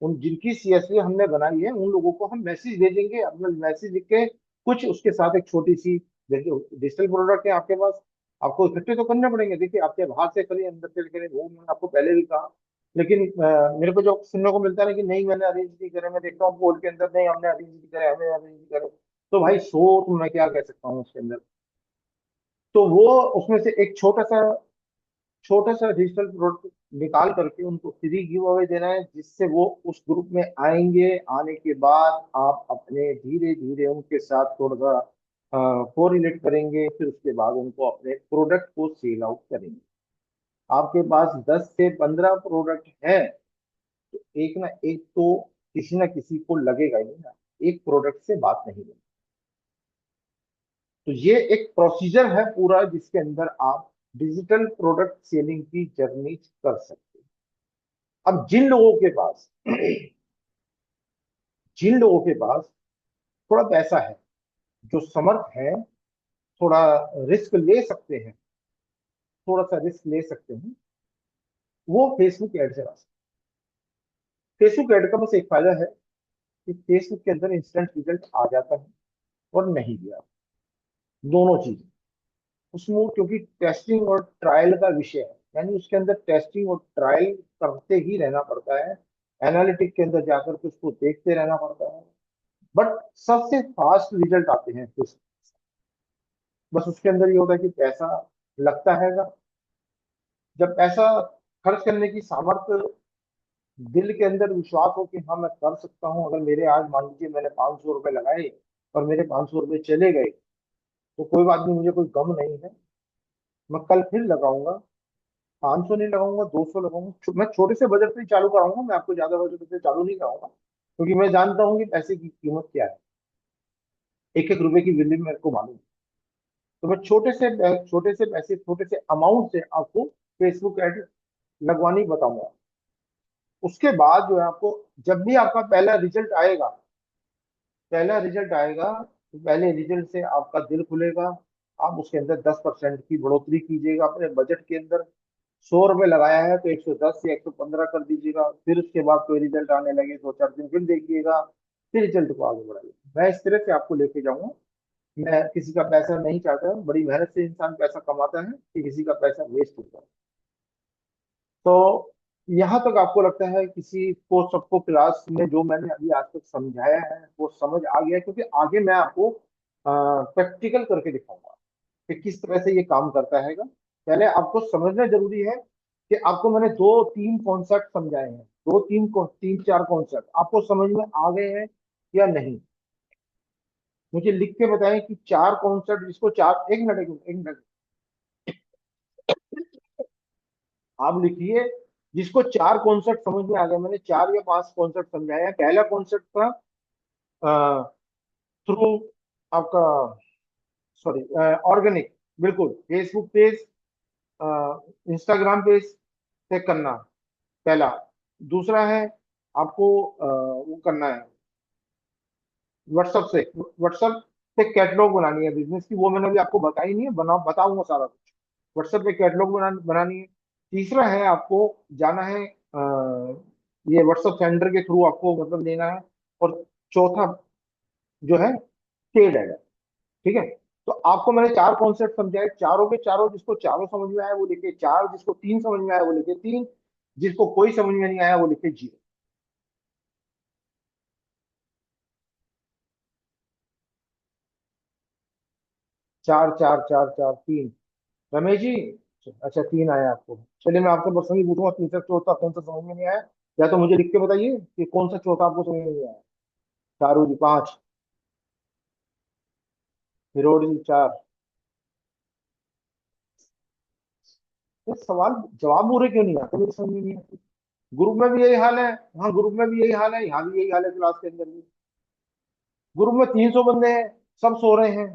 उन जिनकी सीएसवी हमने बनाई है उन लोगों को हम मैसेज भेजेंगे, अपना मैसेज लिख के कुछ उसके साथ एक छोटी सी, देखिए डिजिटल प्रोडक्ट है आपके पास, आपको इकट्ठे तो करने पड़ेंगे। देखिए, आप चाहे बाहर से करिए, अंदर से करिए, वो मैंने आपको पहले भी कहा। लेकिन मेरे को जो सुनने को मिलता है ना कि नहीं मैंने अरेंज नहीं करे, मैं देखता हूँ पोल के अंदर नहीं हमने अरेंज नहीं करे, हमें अरेंज नहीं करे। तो भाई सो तो मैं क्या कह सकता हूँ उसके अंदर। तो वो उसमें से एक छोटा सा डिजिटल प्रोडक्ट निकाल करके उनको फ्री गिव अवे देना है, जिससे वो उस ग्रुप में आएंगे। आने के बाद आप अपने धीरे धीरे उनके साथ थोड़ा सा कोरिलेट करेंगे, फिर उसके बाद उनको अपने प्रोडक्ट को सेल आउट करेंगे। आपके पास 10 से 15 प्रोडक्ट है, तो एक ना एक तो किसी ना किसी को लगेगा ही ना, एक प्रोडक्ट से बात नहीं बनेगी। तो ये एक प्रोसीजर है पूरा, जिसके अंदर आप डिजिटल प्रोडक्ट सेलिंग की जर्नी कर सकते हैं। अब जिन लोगों के पास थोड़ा पैसा है, जो समर्थ है, थोड़ा रिस्क ले सकते हैं, थोड़ा सा रिस्क ले सकते हैं, वो फेसबुक एड से ला सकते हैं। फेसबुक एड का बस एक फायदा है कि फेसबुक के अंदर इंस्टेंट रिजल्ट आ जाता है और नहीं भी आता, दोनों चीज उसमें, क्योंकि टेस्टिंग और ट्रायल का विषय है। यानी उसके अंदर टेस्टिंग और ट्रायल करते ही रहना पड़ता है, एनालिटिक के अंदर जाकर के उसको देखते रहना पड़ता है। बट सबसे फास्ट रिजल्ट आते हैं Facebook। बस उसके अंदर ये होता है कि पैसा लगता है। जब पैसा खर्च करने की सामर्थ्य, दिल के अंदर विश्वास हो कि हाँ मैं कर सकता हूँ, अगर मेरे आज मान लीजिए मैंने 500 रुपये लगाए और मेरे 500 रुपये चले गए, तो कोई बात नहीं, मुझे कोई गम नहीं है, मैं कल फिर लगाऊंगा। 500 नहीं लगाऊंगा, 200 लगाऊंगा। मैं छोटे से बजट से ही चालू कराऊंगा, मैं आपको ज्यादा बजट से चालू नहीं कराऊंगा, क्योंकि मैं जानता हूँ कि पैसे की कीमत क्या है, एक एक रुपए की वैल्यू मेरे को मालूम है। तो मैं छोटे से पैसे, छोटे से अमाउंट से आपको फेसबुक एड लगवानी बताऊंगा। उसके बाद जो है आपको, जब भी आपका पहला रिजल्ट आएगा, तो पहले रिजल्ट से आपका दिल खुलेगा। आप उसके अंदर 10% की बढ़ोतरी कीजिएगा अपने बजट के अंदर। 100 रुपये लगाया है तो 110 या 115 कर दीजिएगा। फिर उसके बाद कोई रिजल्ट आने लगे 2-4 दिन फिर देखिएगा, फिर रिजल्ट को आगे बढ़ाइए। मैं इस तरह से आपको लेके जाऊंगा। मैं किसी का पैसा नहीं चाहता, बड़ी मेहनत से इंसान पैसा कमाता है, कि किसी का पैसा वेस्ट होता है। तो यहाँ तक आपको लगता है किसी को, सबको क्लास में जो मैंने अभी आज तक समझाया है वो समझ आ गया? क्योंकि आगे मैं आपको प्रैक्टिकल करके दिखाऊंगा कि किस तरह से ये काम करता है। पहले आपको समझना जरूरी है कि आपको मैंने 2-3 कॉन्सेप्ट समझाए हैं, 3-4 कॉन्सेप्ट आपको समझ में आ गए हैं या नहीं? मुझे लिख के बताएं कि 4 कॉन्सेप्ट, जिसको चार, एक मिनट आप लिखिए, जिसको 4 कॉन्सेप्ट समझ में आ गए। मैंने 4 या 5 कॉन्सेप्ट समझाए हैं। पहला कॉन्सेप्ट था थ्रू आपका, सॉरी, ऑर्गेनिक, बिल्कुल फेसबुक पेज, इंस्टाग्राम पेज से करना, पहला। दूसरा है आपको वो करना है व्हाट्सएप से, व्हाट्सएप से कैटलॉग बनानी है बिजनेस की। वो मैंने अभी आपको बताई नहीं है, बताऊंगा सारा कुछ। व्हाट्सएप पे कैटलॉग बनानी है। तीसरा है आपको जाना है ये व्हाट्सएप सेंटर के थ्रू आपको मतलब लेना है। और चौथा जो है पेड एड है। ठीक है। तो आपको मैंने 4 कॉन्सेप्ट समझाए, चारों के चारों, जिसको चारों समझ में आया वो लिखे 4, जिसको 3 समझ में आया वो लिखे 3, जिसको कोई समझ में नहीं आया वो लिखे 0। 4 4 4 4 3। रमेश जी, अच्छा 3 आया आपको। चलिए मैं आपसे पर्सनली पूछूंगा, तीसरा चौथा कौन सा समझ में नहीं आया? या तो मुझे लिख के बताइए कि कौन सा चौथा आपको समझ में नहीं आया। चारू जी 5, हिरोड जी 4। ये सवाल जवाब पूरे क्यों नहीं आते, मुझे समझ में नहीं आता। ग्रुप में भी यही हाल है, हाँ ग्रुप में भी यही हाल है, यहाँ भी यही हाल है, क्लास के अंदर भी। ग्रुप में 300 बंदे हैं, सब सो रहे हैं।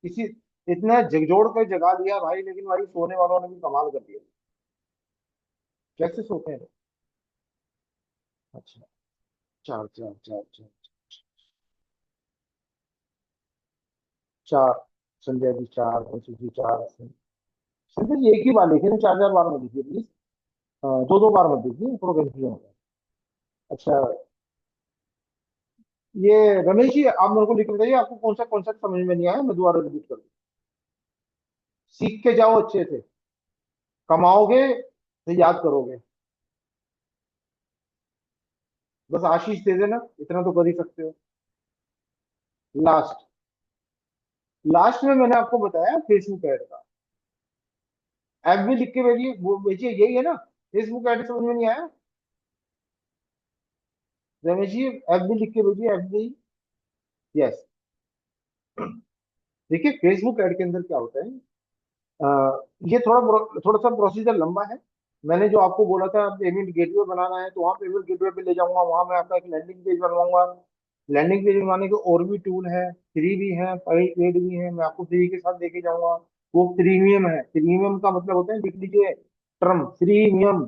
किसी इतना झकझोर कर जगा दिया भाई, लेकिन भाई सोने वालों ने भी कमाल कर दिया। कैसे सोते हैं? अच्छा, 4 4 4 4 4। संजय जी 4, कौशिक जी 4। संजय जी एक ही बार लिखे, 4 4 बार मत लिखिए प्लीज। 2 2 बार मत लिखिए, थोड़ा कंफ्यूजन होगा। अच्छा, ये रमेश जी आप मेरे को लिख के बताइए, आपको कौन सा कॉन्सेप्ट समझ में नहीं आया, मैं दोबारा रिपीट कर दूं। सीख के जाओ अच्छे से, कमाओगे तो याद करोगे। बस आशीष दे देना, इतना तो कर ही सकते हो। लास्ट, लास्ट में मैंने आपको बताया फेसबुक ऐड का। ऐप भी लिख के भेजिए, वो भेजिए, यही है ना? फेसबुक ऐड समझ में नहीं आया? रमेश जी ऐप भी लिख के भेजिए, ऐप भी। यस। देखिए फेसबुक ऐड के अंदर क्या होता है, ये थोड़ा सा प्रोसीजर लंबा है। मैंने जो आपको बोला था पेमेंट गेटवे बनाना है, तो वहाँ पेमेंट गेटवे पे ले जाऊंगा, वहां मैं आपका एक लैंडिंग पेज बनवाऊंगा। लैंडिंग पेज बनवाने के और भी टूल है, फ्री भी है, पेड भी है, मैं आपको फ्री के साथ देके जाऊंगा। वो प्रीमियम है। प्रीमियम का मतलब होता है, लिख लीजिए टर्म, प्रीमियम।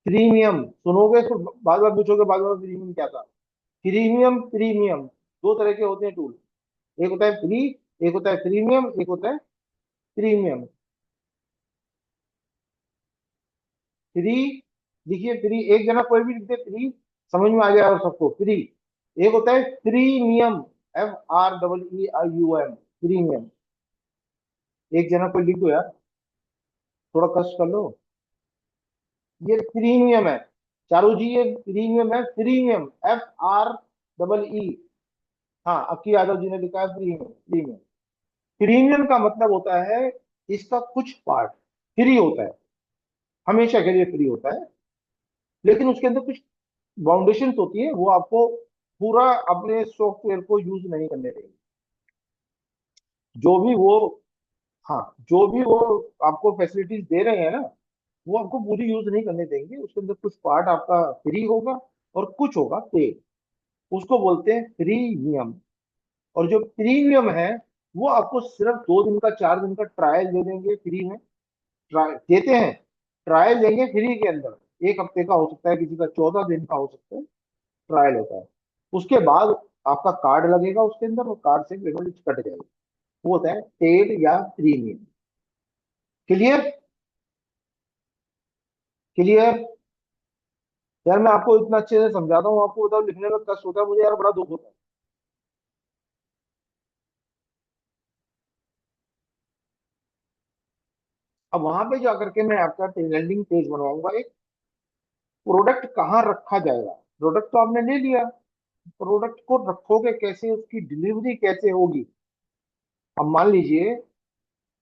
प्रीमियम सुनोगे तो बार बार पूछोगे, बार बार प्रीमियम क्या था। प्रीमियम, प्रीमियम दो तरह के होते हैं टूल। एक होता है फ्री, एक होता है प्रीमियम, एक होता है प्रीमियम। फ्री, लिखिए फ्री, एक जना कोई भी लिख दे फ्री, समझ में आ जाएगा सबको फ्री। एक होता है प्रीमियम, FREEIUM, प्रीमियम। एक जना कोई लिख दो यार, थोड़ा कष्ट कर लो। ये प्रीमियम है। चारू जी ये प्रीमियम है, प्रीमियम, FREE। हाँ अक्की यादव जी ने लिखा है प्रीमियम, प्रीमियम। प्रीमियम का मतलब होता है इसका कुछ पार्ट फ्री होता है, हमेशा के लिए फ्री होता है, लेकिन उसके अंदर कुछ बाउंडेशंस होती है, वो आपको पूरा अपने सॉफ्टवेयर को यूज नहीं करने देंगे। जो भी वो, हाँ जो भी वो आपको फैसिलिटीज दे रहे हैं ना, वो आपको पूरी यूज नहीं करने देंगे। उसके अंदर कुछ पार्ट आपका फ्री होगा और कुछ होगा पेड। उसको बोलते हैं प्रीमियम। और जो प्रीमियम है वो आपको सिर्फ 2 दिन का, 4 दिन का ट्रायल दे देंगे फ्री में। ट्रायल देते हैं, ट्रायल देंगे फ्री के अंदर। एक हफ्ते का हो सकता है, किसी का 14 दिन का हो सकता है, ट्रायल होता है। उसके बाद आपका कार्ड लगेगा उसके अंदर, और कार्ड से पेमेंट कट जाएगी। वो होता है पेड या प्रीमियम। क्लियर? क्लियर? यार मैं आपको इतना अच्छे से समझाता हूँ, आपको बताओ लिखने में कष्ट होता है मुझे यार, बड़ा दुख होता है। अब वहां पे जा करके मैं आपका लैंडिंग पेज बनवाऊंगा एक। प्रोडक्ट कहाँ रखा जाएगा? प्रोडक्ट तो आपने ले लिया, प्रोडक्ट को रखोगे कैसे, उसकी डिलीवरी कैसे होगी? अब मान लीजिए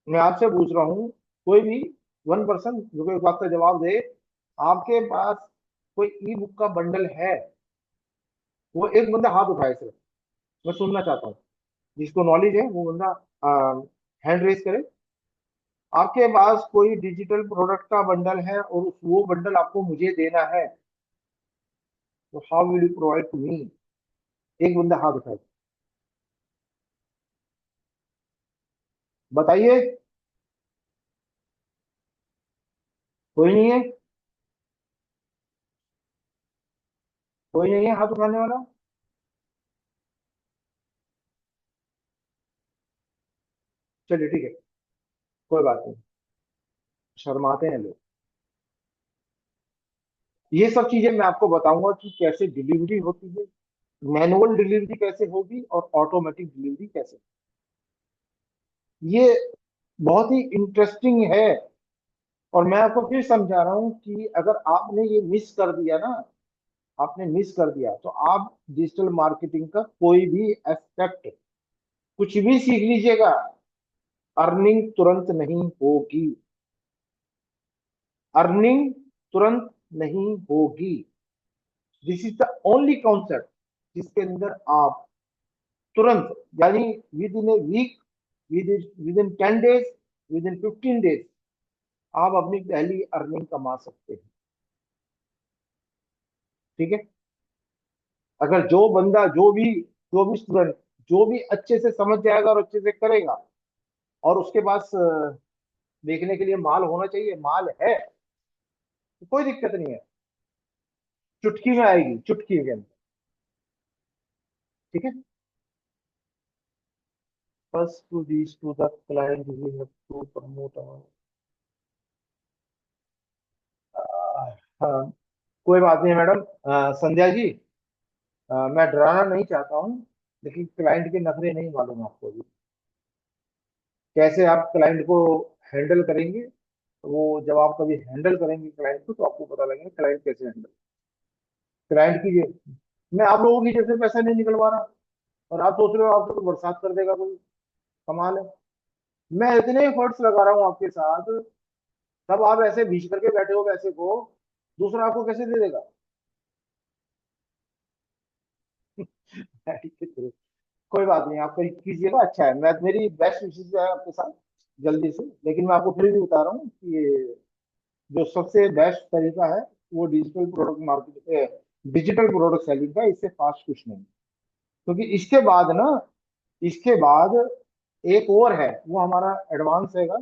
मैं आपसे पूछ रहा हूँ, कोई भी वन पर्सन जो कोई बात का जवाब दे, आपके पास कोई ई बुक का बंडल है? वो एक बंदा हाथ उठाए सिर्फ, मैं सुनना चाहता हूँ। जिसको नॉलेज है वो बंदा हैंड रेज करे। आपके पास कोई डिजिटल प्रोडक्ट का बंडल है और वो बंडल आपको मुझे देना है, तो how will you provide to me? एक बंदा हाथ उठाए, बताइए। कोई नहीं है? कोई नहीं है हाथ उठाने वाला? चलिए ठीक है, कोई बात नहीं, शर्माते हैं लोग। ये सब चीजें मैं आपको बताऊंगा कि कैसे डिलीवरी होती है, मैनुअल डिलीवरी कैसे होगी और ऑटोमेटिक डिलीवरी कैसे। ये बहुत ही इंटरेस्टिंग है। और मैं आपको फिर समझा रहा हूँ कि अगर आपने ये मिस कर दिया ना, आपने मिस कर दिया, तो आप डिजिटल मार्केटिंग का कोई भी एस्पेक्ट, कुछ भी सीख लीजिएगा, अर्निंग तुरंत नहीं होगी। अर्निंग तुरंत नहीं होगी। This is the only concept जिसके अंदर आप तुरंत, यानी within a week, within 10 days, within 15 days आप अपनी पहली अर्निंग कमा सकते हैं। ठीक है? अगर जो बंदा, जो भी स्टूडेंट, जो भी अच्छे से समझ जाएगा और अच्छे से करेगा, और उसके पास देखने के लिए माल होना चाहिए, माल है, तो कोई दिक्कत नहीं है, चुटकी में आएगी, चुटकी के अंदर। ठीक है? First to reach to the client we have to promote our. हाँ, कोई बात नहीं मैडम। संध्या जी, मैं डराना नहीं चाहता हूँ, लेकिन क्लाइंट के नखरे नहीं मालूम आपको भी। कैसे आप क्लाइंट को हैंडल करेंगे, वो जब आप कभी हैंडल करेंगे क्लाइंट को, तो आपको पता लगेगा क्लाइंट कैसे हैंडल। क्लाइंट की मैं आप लोगों की जैसे पैसा नहीं निकलवा रहा, और आप सोच रहे हो आपको तो बरसात कर देगा कोई। कमाल है। मैं इतने एफर्ट्स लगा रहा हूँ आपके साथ, तब आप ऐसे भीच करके बैठे हो पैसे को, दूसरा आपको कैसे दे देगा? ठीक है, कोई बात नहीं, आप कोई कीजिएगा, अच्छा है। मैं, मेरी बेस्ट विशेष है आपके साथ, जल्दी से। लेकिन मैं आपको फिर भी बता रहा हूँ कि ये जो सबसे बेस्ट तरीका है, वो digital product market, digital product selling का, इससे फास्ट कुछ नहीं। क्योंकि इसके बाद ना, इसके बाद एक और है, वो हमारा एडवांस हैगा,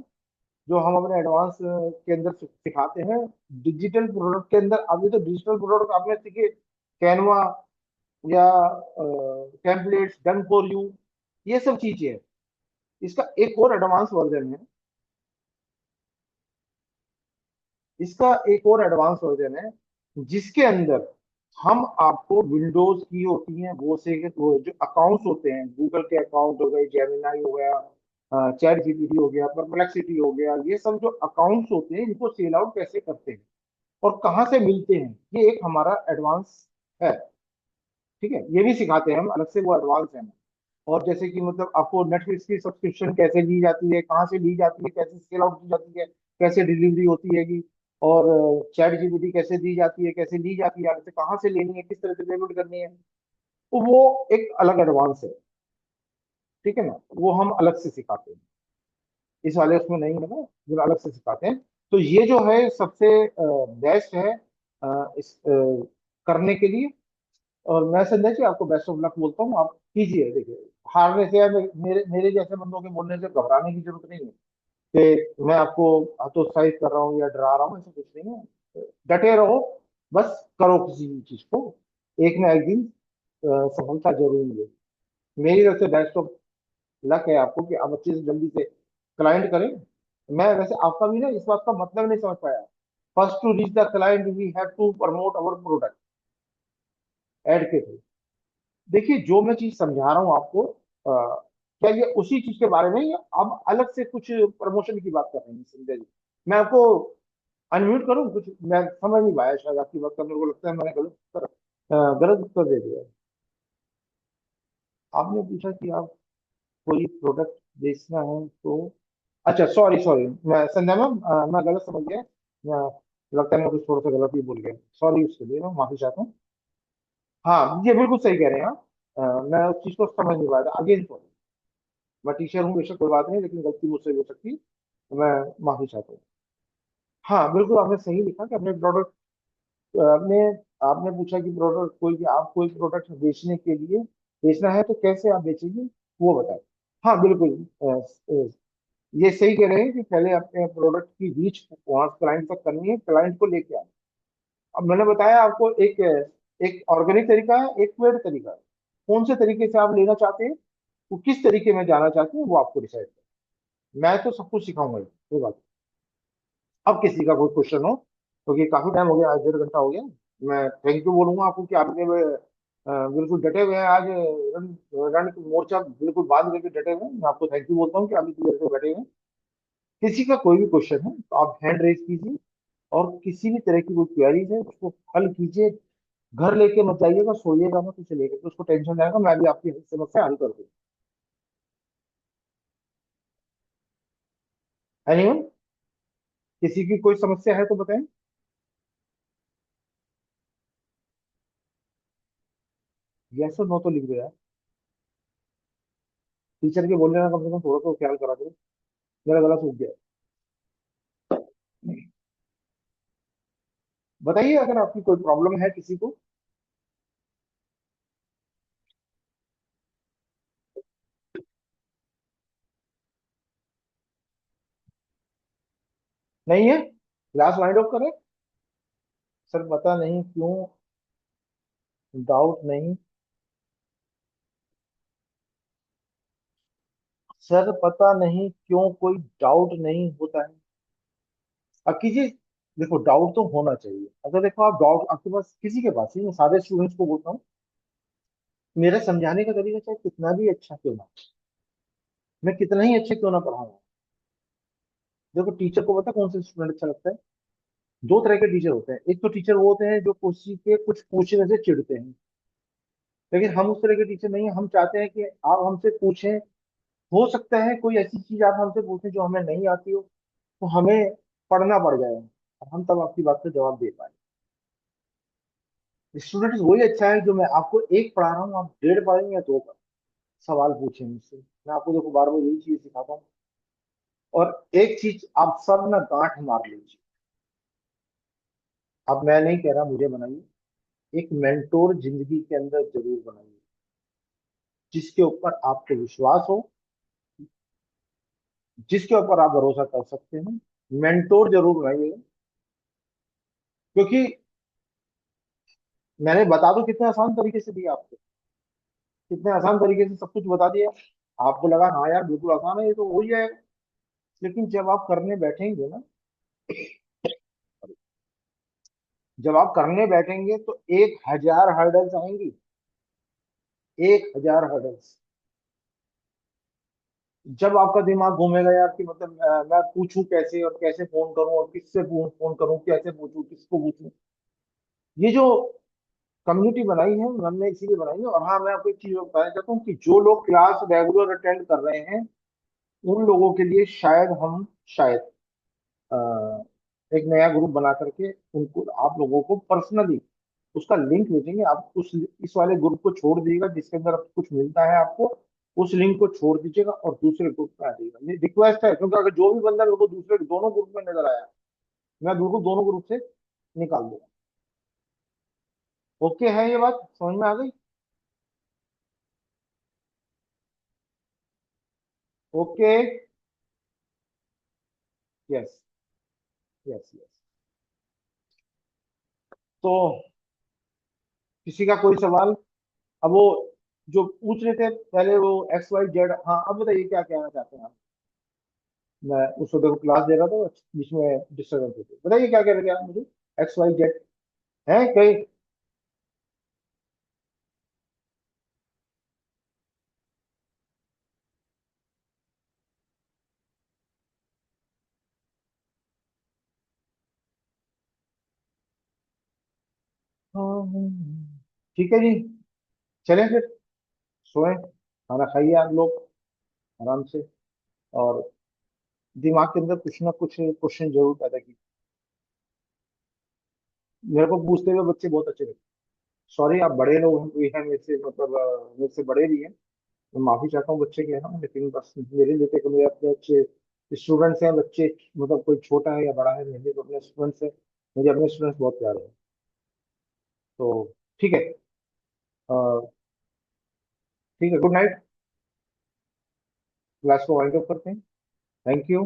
जो हम अपने एडवांस के अंदर सिखाते हैं। डिजिटल प्रोडक्ट के अंदर अभी तो डिजिटल प्रोडक्ट आपने सीखे, कैनवा या टेम्पलेट्स, डन फॉर यू, ये सब चीजें हैं। इसका एक और एडवांस वर्जन है, इसका एक और एडवांस वर्जन है, जिसके अंदर हम आपको विंडोज की होती हैं वो जो अकाउंट्स होते हैं, गूगल के अकाउंट हो गए, जेमिनाई हो गया, चैट जीपीटी हो गया, परप्लेक्सिटी हो गया, ये सब जो अकाउंट्स होते हैं, इनको सेल आउट कैसे करते हैं और कहाँ से मिलते हैं, ये एक हमारा एडवांस है। ठीक है? ये भी सिखाते हैं हम अलग से, वो एडवांस है। और जैसे कि मतलब आपको नेटफ्लिक्स की सब्सक्रिप्शन कैसे ली जाती है, कहाँ से ली जाती है, कैसे सेल आउट की जाती है, कैसे डिलीवरी होती हैगी, और चैट जीपीटी कैसे दी जाती है, कैसे ली जाती है, आपसे कहाँ से लेनी है, किस तरह से पेमेंट करनी है, तो वो एक अलग एडवांस है। ठीक है ना? वो हम अलग से सिखाते हैं, इस वाले उसमें नहीं है ना, जो अलग से सिखाते हैं। तो ये जो है सबसे बेस्ट है इस करने के लिए। और मैं संजय जी आपको बेस्ट ऑफ लक बोलता हूँ, आप कीजिए। देखिए, हारने से या मेरे मेरे जैसे बंदों के बोलने से घबराने की जरूरत नहीं है कि मैं आपको हतोत्साहित कर रहा हूँ या डरा रहा हूँ, ऐसा कुछ नहीं है। डटे रहो, बस करो किसी भी चीज को, एक ना एक दिन सफलता जरूर मिलेगी। मेरी तरफ से बेस्ट ऑफ लक है आपको कि आप अच्छे से जल्दी से क्लाइंट करें। मैं वैसे आपका भी ना इस बात का मतलब नहीं समझ पाया। First to reach the client we have to promote our product ad के थ्रू। देखिए जो मैं चीज समझा रहा हूँ आपको, क्या ये उसी चीज के बारे में या आप अलग से कुछ प्रमोशन की बात कर रहे हैं संजय जी? मैं आपको अनम्यूट करूँ कुछ, मैं समझ नहीं पाया शायद आपकी बात का, मेरे को लगता है मैंने गलत उत्तर दे दिया। आपने पूछा कि आप कोई प्रोडक्ट बेचना है तो, अच्छा सॉरी सॉरी, मैं संध्या मैम मैं गलत समझ गया। मैं लगता है मैं कुछ थोड़ा सा गलत ही बोल गया, सॉरी उसके लिए मैं माफी चाहता हूँ। हाँ ये बिल्कुल सही कह रहे हैं आप। मैं उस चीज को समझ नहीं पाया था, अगेन सॉरी। मैं टीचर हूँ बेशक, कोई बात नहीं, लेकिन गलती मुझसे भी हो सकती है, तो मैं माफी चाहता हूँ। हाँ बिल्कुल आपने सही लिखा कि अपने प्रोडक्ट, आपने आपने पूछा कि प्रोडक्ट कोई, कि आप कोई प्रोडक्ट बेचने के लिए, बेचना है तो कैसे आप बेचेंगे वो बताएं। हाँ बिल्कुल, ये सही कह रहे हैं कि पहले अपने प्रोडक्ट की रीच वहां क्लाइंट तक करनी है, क्लाइंट को लेके आना। अब मैंने बताया आपको एक एक ऑर्गेनिक तरीका है, एक पेड तरीका है। कौन से तरीके से आप लेना चाहते हैं, वो किस तरीके में जाना चाहते हैं, वो आपको डिसाइड करना है। मैं तो सब कुछ सिखाऊंगा ही, कोई बात नहीं। अब किसी का कोई क्वेश्चन हो, क्योंकि काफी टाइम हो गया, आज 1.5 घंटा हो गया, मैं थैंक यू बोलूंगा आपको कि आपने बिल्कुल डटे हुए हैं आज, रण मोर्चा बिल्कुल बांध करके डटे हुए हैं। मैं आपको थैंक यू बोलता हूँ कि आप इतनी देर से बैठे हुए हैं। किसी का कोई भी क्वेश्चन है तो आप हैंड रेज कीजिए, और किसी भी तरह की कोई क्वेरीज है उसको हल कीजिए। घर लेके मत जाइएगा, सोइएगा मत उसे लेकर, तो उसको टेंशन आएगा, मैं भी आपकी समस्या हल कर दूँ। एनीवन, किसी की कोई समस्या है तो बताएं। यस और नो तो लिख दो यार, टीचर के बोलने का कम से कम थोड़ा तो ख्याल करा करो। मेरा गला सूख गया। बताइए अगर आपकी कोई प्रॉब्लम है किसी को। नहीं है, क्लास वाइंड ऑफ करें। सर पता नहीं क्यों, डाउट नहीं। सर पता नहीं क्यों कोई डाउट नहीं होता है। अब कीजिए, देखो डाउट तो होना चाहिए। अगर देखो आप डाउट आपके पास किसी के पास ही, मैं सारे स्टूडेंट्स को बोलता हूँ, मेरा समझाने का तरीका चाहे कितना भी अच्छा क्यों ना, मैं कितना ही अच्छे क्यों ना पढ़ाऊँ, देखो टीचर को पता है कौन सा स्टूडेंट अच्छा लगता है। दो तरह के टीचर होते हैं, एक तो टीचर वो होते हैं जो किसी के कुछ पूछने से चिढ़ते हैं, लेकिन हम उस तरह के टीचर नहीं हैं। हम चाहते हैं कि आप हमसे पूछें, हो सकता है कोई ऐसी चीज आप हमसे पूछें जो हमें नहीं आती हो, तो हमें पढ़ना पड़ जाए और हम तब आपकी बात का जवाब दे पाए। स्टूडेंट वही अच्छा है जो मैं आपको एक पढ़ा रहा हूँ, आप 1.5 पढ़ेंगे या 2 सवाल पूछें मुझसे, मैं आपको देखो बार बार यही चीज सिखाता हूँ। और एक चीज आप सब ना गांठ मार लीजिए, अब मैं नहीं कह रहा मुझे बनाइए, एक मेंटोर जिंदगी के अंदर जरूर बनाइए, जिसके ऊपर आपको विश्वास हो, जिसके ऊपर आप भरोसा कर सकते हैं। मेंटोर जरूर बनाइए, क्योंकि मैंने बता दो कितने आसान तरीके से दिया आपको, कितने आसान तरीके से सब कुछ बता दिया। आपको लगा हाँ यार बिल्कुल आसान है, ये तो हो ही जाएगा। लेकिन जब आप करने बैठेंगे ना, जब आप करने बैठेंगे तो 1,000 हर्डल्स आएंगी, 1,000 हर्डल्स। जब आपका दिमाग घूमेगा यार कि मतलब मैं पूछूं कैसे, और कैसे फोन करूं, और किससे फोन करूं, कैसे पूछूं, किसको पूछूं। ये जो कम्युनिटी बनाई है हमने इसीलिए बनाई है। और हाँ मैं आपको एक चीज बताना चाहता हूँ कि जो लोग क्लास रेगुलर अटेंड कर रहे हैं, उन लोगों के लिए शायद हम, शायद एक नया ग्रुप बना करके उनको, आप लोगों को पर्सनली उसका लिंक भेजेंगे। आप उस इस वाले ग्रुप को छोड़ दीजिएगा जिसके अंदर कुछ मिलता है आपको, उस लिंक को छोड़ दीजिएगा और दूसरे ग्रुप में आ जाइएगा। ये रिक्वेस्ट है, क्योंकि अगर जो भी बंदा मेरे को दूसरे दोनों ग्रुप में नजर आया, मैं बिल्कुल दोनों ग्रुप से निकाल दूंगा। ओके है, ये बात समझ में आ गई? ओके। Yes, yes, yes. तो किसी का कोई सवाल? अब वो जो पूछ रहे थे पहले, वो XYZ, हाँ अब बताइए क्या कहना चाहते हैं आप? मैं उस वक्त को क्लास दे रहा था, जिसमें डिस्टर्बेंस होती है। बताइए क्या कह रहे थे आप मुझे? XYZ है कहीं? हाँ, ठीक है जी, चलें फिर, सोएं, खाना खाइए आप लोग आराम से, और दिमाग के अंदर कुछ ना कुछ क्वेश्चन जरूर पैदा कीजिए। मेरे को पूछते हुए बच्चे बहुत अच्छे लगते। सॉरी, आप बड़े लोग भी हैं मेरे से, मतलब मेरे से बड़े भी हैं, मैं माफी चाहता हूँ बच्चे के यहाँ, लेकिन बस मेरे लिए तो मेरे अपने अच्छे स्टूडेंट्स हैं बच्चे, मतलब कोई छोटा है या बड़ा है, मेरे तो अपने स्टूडेंट्स हैं, मुझे अपने स्टूडेंट्स बहुत प्यारे हैं। तो ठीक है, ठीक है, गुड नाइट, क्लास को वाइंड अप करते हैं। थैंक यू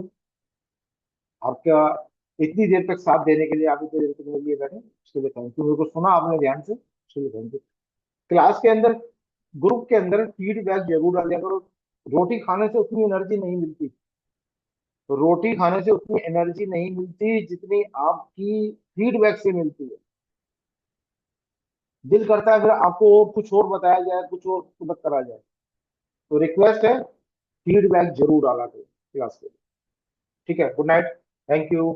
आपका, इतनी देर तक साथ देने के लिए, आप इतनी देर तक मेरे लिए बैठे उसके लिए थैंक यू, मेरे को सुना आपने ध्यान से, उसके लिए थैंक यू। क्लास के अंदर, ग्रुप के अंदर फीडबैक जरूर डालिया करो। रोटी खाने से उतनी एनर्जी नहीं मिलती, तो रोटी खाने से उतनी एनर्जी नहीं मिलती जितनी आपकी फीडबैक से मिलती है। दिल करता है फिर आपको और कुछ और बताया जाए, कुछ और मदद करा जाए, तो रिक्वेस्ट है, फीडबैक जरूर डाला करो क्लास के। ठीक है, गुड नाइट, थैंक यू।